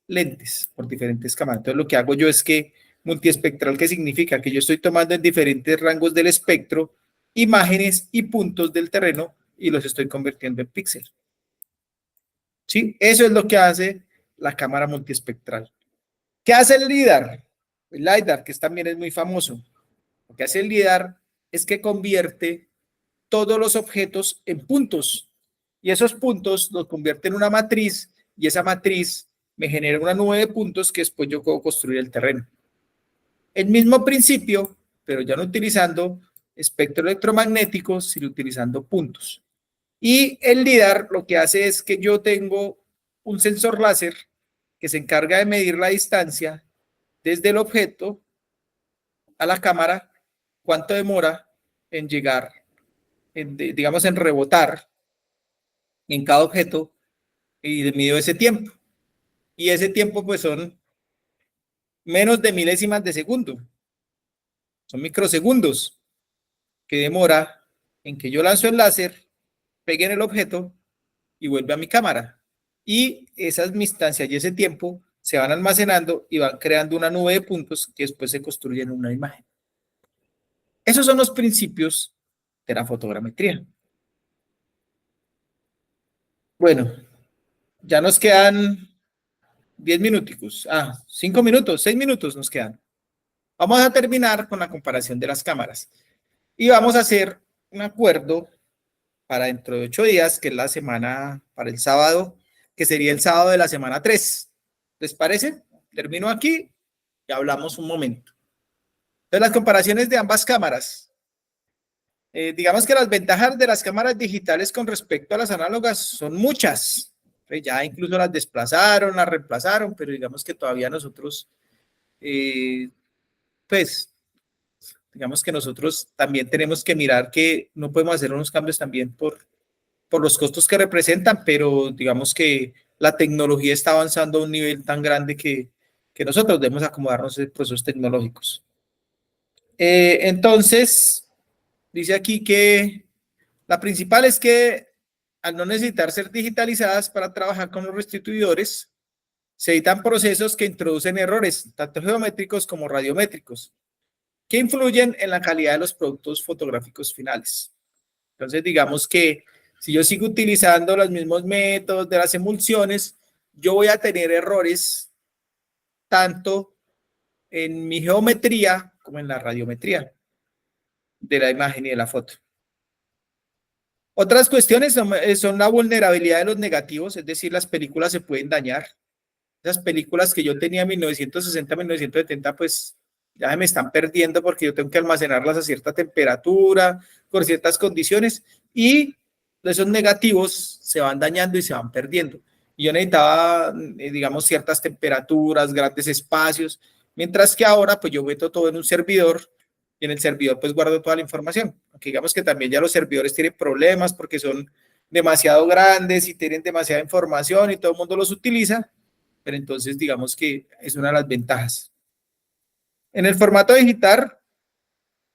lentes, por diferentes cámaras. Entonces, lo que hago yo es que multiespectral, ¿qué significa? Que yo estoy tomando en diferentes rangos del espectro imágenes y puntos del terreno y los estoy convirtiendo en píxeles. ¿Sí? Eso es lo que hace la cámara multiespectral. ¿Qué hace el LiDAR? El LiDAR, que también es muy famoso. Lo que hace el LiDAR es que convierte todos los objetos en puntos. Y esos puntos los convierte en una matriz y esa matriz me genera una nube de puntos que después yo puedo construir el terreno. El mismo principio, pero ya no utilizando espectro electromagnético, sino utilizando puntos. Y el LiDAR lo que hace es que yo tengo un sensor láser que se encarga de medir la distancia desde el objeto a la cámara, cuánto demora en llegar, digamos, en rebotar en cada objeto y mido ese tiempo. Y ese tiempo pues son menos de milésimas de segundo. Son microsegundos que demora en que yo lanzo el láser, pegue en el objeto y vuelve a mi cámara. Y esas distancias y ese tiempo se van almacenando y van creando una nube de puntos que después se construyen en una imagen. Esos son los principios de la fotogrametría. Bueno, ya nos quedan 10 minuticos. 5 minutos, 6 minutos nos quedan. Vamos a terminar con la comparación de las cámaras. Y vamos a hacer un acuerdo para dentro de 8 días, que es la semana, para el sábado, que sería el sábado de la semana 3. ¿Les parece? Termino aquí y hablamos un momento. Entonces, las comparaciones de ambas cámaras. Digamos que las ventajas de las cámaras digitales con respecto a las análogas son muchas. Ya incluso las desplazaron, las reemplazaron, pero digamos que todavía nosotros, pues, digamos que nosotros también tenemos que mirar que no podemos hacer unos cambios también por los costos que representan, pero digamos que la tecnología está avanzando a un nivel tan grande que nosotros debemos acomodarnos en procesos tecnológicos. Entonces, dice aquí que la principal es que al no necesitar ser digitalizadas para trabajar con los restituidores, se evitan procesos que introducen errores, tanto geométricos como radiométricos, que influyen en la calidad de los productos fotográficos finales. Entonces, digamos que si yo sigo utilizando los mismos métodos de las emulsiones, yo voy a tener errores tanto en mi geometría como en la radiometría de la imagen y de la foto. Otras cuestiones son la vulnerabilidad de los negativos, es decir, las películas se pueden dañar. Esas películas que yo tenía en 1960, 1970, pues ya se me están perdiendo porque yo tengo que almacenarlas a cierta temperatura, por ciertas condiciones, y esos negativos se van dañando y se van perdiendo. Y yo necesitaba, digamos, ciertas temperaturas, grandes espacios, mientras que ahora, pues yo meto todo en un servidor y en el servidor, pues guardo toda la información. Aunque digamos que también ya los servidores tienen problemas porque son demasiado grandes y tienen demasiada información y todo el mundo los utiliza, pero entonces digamos que es una de las ventajas. En el formato digital,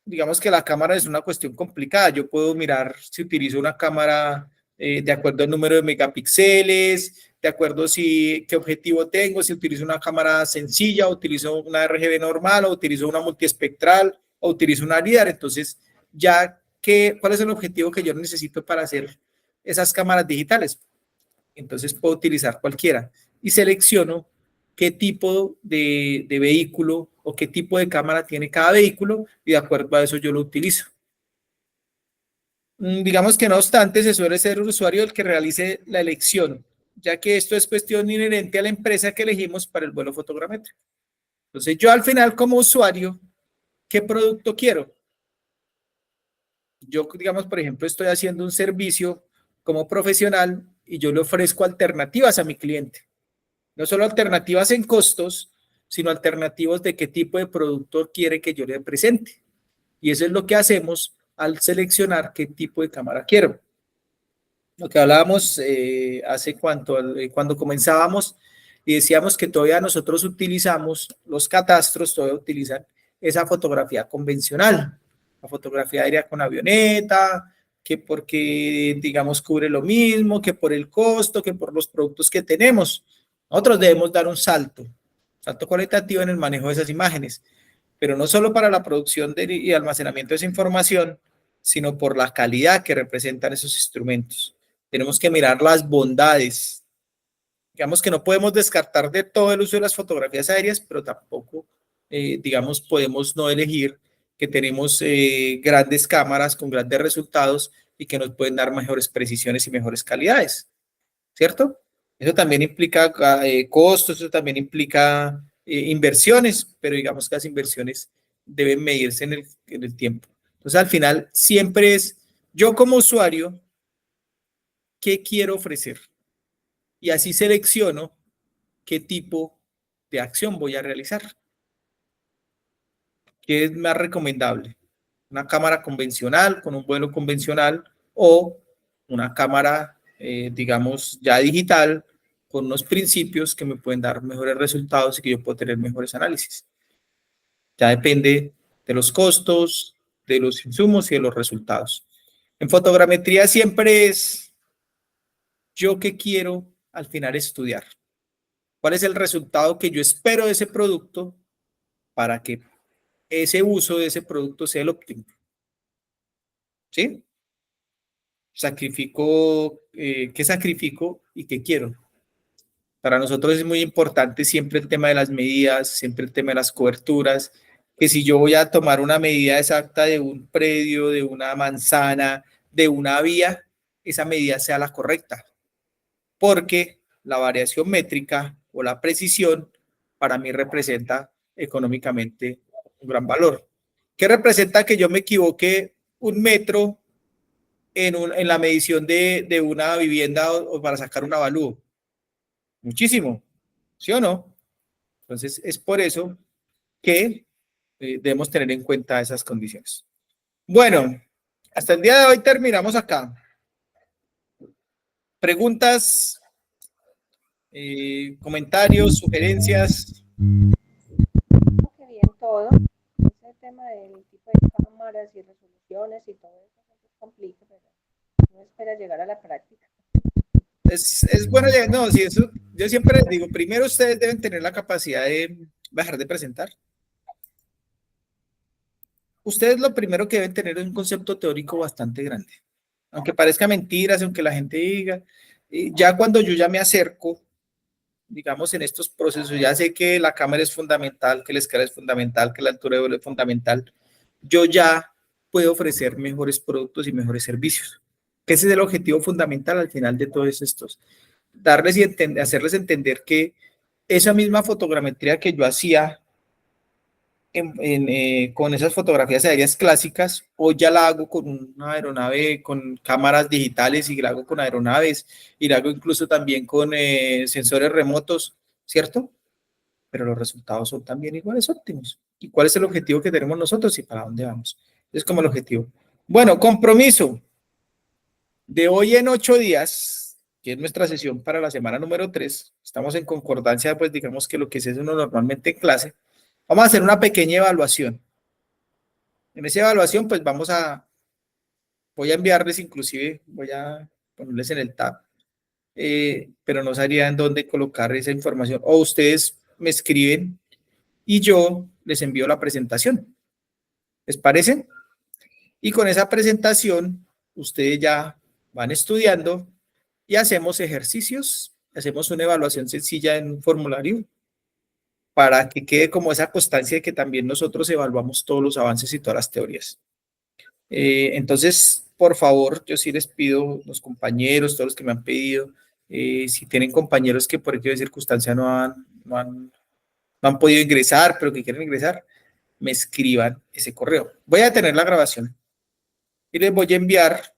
digamos que la cámara es una cuestión complicada. Yo puedo mirar si utilizo una cámara de acuerdo al número de megapíxeles, de acuerdo qué objetivo tengo, si utilizo una cámara sencilla, o utilizo una RGB normal, o utilizo una multiespectral, o utilizo una LIDAR. Entonces, ¿cuál es el objetivo que yo necesito para hacer esas cámaras digitales? Entonces puedo utilizar cualquiera y selecciono qué tipo de vehículo o qué tipo de cámara tiene cada vehículo y de acuerdo a eso yo lo utilizo. Digamos que no obstante se suele ser el usuario el que realice la elección, ya que esto es cuestión inherente a la empresa que elegimos para el vuelo fotogramétrico. Entonces yo al final como usuario, ¿qué producto quiero? Yo, digamos, por ejemplo, estoy haciendo un servicio como profesional y yo le ofrezco alternativas a mi cliente. No solo alternativas en costos, sino alternativas de qué tipo de producto quiere que yo le presente. Y eso es lo que hacemos al seleccionar qué tipo de cámara quiero. Lo que hablábamos cuando comenzábamos y decíamos que todavía nosotros utilizamos, los catastros todavía utilizan esa fotografía convencional, la fotografía aérea con avioneta, que porque, digamos, cubre lo mismo, que por el costo, que por los productos que tenemos. Nosotros debemos dar un salto cualitativo en el manejo de esas imágenes, pero no solo para la producción y almacenamiento de esa información, sino por la calidad que representan esos instrumentos. Tenemos que mirar las bondades. Digamos que no podemos descartar de todo el uso de las fotografías aéreas, pero tampoco, digamos, podemos no elegir que tenemos grandes cámaras con grandes resultados y que nos pueden dar mejores precisiones y mejores calidades, ¿cierto? Eso también implica costos, eso también implica inversiones, pero digamos que las inversiones deben medirse en el tiempo. Entonces, al final, siempre es yo como usuario, ¿qué quiero ofrecer? Y así selecciono qué tipo de acción voy a realizar. ¿Qué es más recomendable? ¿Una cámara convencional con un vuelo convencional o una cámara, digamos, ya digital con unos principios que me pueden dar mejores resultados y que yo puedo tener mejores análisis? Ya depende de los costos, de los insumos y de los resultados. En fotogrametría siempre es yo qué quiero al final estudiar. ¿Cuál es el resultado que yo espero de ese producto para que ese uso de ese producto sea el óptimo? ¿Sí? ¿Qué sacrifico y qué quiero? Para nosotros es muy importante siempre el tema de las medidas, siempre el tema de las coberturas, que si yo voy a tomar una medida exacta de un predio, de una manzana, de una vía, esa medida sea la correcta, porque la variación métrica o la precisión para mí representa económicamente un gran valor. ¿Qué representa que yo me equivoque un metro en la medición de una vivienda o para sacar un avalúo? Muchísimo, ¿sí o no? Entonces, es por eso que debemos tener en cuenta esas condiciones. Bueno, hasta el día de hoy terminamos acá. Preguntas, comentarios, sugerencias. Qué bien todo. Ese tema del tipo de cámaras y resoluciones y todo eso siempre es complejo, pero no espera llegar a la práctica. Es bueno, no, si eso, yo siempre les digo, primero ustedes deben tener la capacidad de bajar de presentar. Ustedes lo primero que deben tener es un concepto teórico bastante grande. Aunque parezca mentiras, aunque la gente diga, ya cuando yo ya me acerco, digamos, en estos procesos, ya sé que la cámara es fundamental, que la escala es fundamental, que la altura de vuelo es fundamental, yo ya puedo ofrecer mejores productos y mejores servicios. Que ese es el objetivo fundamental al final de todos estos. Darles y hacerles entender que esa misma fotogrametría que yo hacía con esas fotografías aéreas clásicas, hoy ya la hago con una aeronave, con cámaras digitales y la hago con aeronaves y la hago incluso también con sensores remotos, ¿cierto? Pero los resultados son también iguales óptimos. ¿Y cuál es el objetivo que tenemos nosotros y para dónde vamos? Es como el objetivo. Bueno, compromiso de hoy en 8 días, que es nuestra sesión para la semana número 3. Estamos en concordancia, pues digamos que lo que se hace uno normalmente en clase. Vamos a hacer una pequeña evaluación. En esa evaluación, pues voy a enviarles inclusive, voy a ponerles en el tab, pero no sabría en dónde colocar esa información. O ustedes me escriben y yo les envío la presentación. ¿Les parece? Y con esa presentación, ustedes ya van estudiando y hacemos ejercicios, hacemos una evaluación sencilla en un formulario para que quede como esa constancia de que también nosotros evaluamos todos los avances y todas las teorías. Entonces, por favor, yo sí les pido, los compañeros, todos los que me han pedido, si tienen compañeros que por aquella circunstancia no han podido ingresar, pero que quieren ingresar, me escriban ese correo. Voy a tener la grabación y les voy a enviar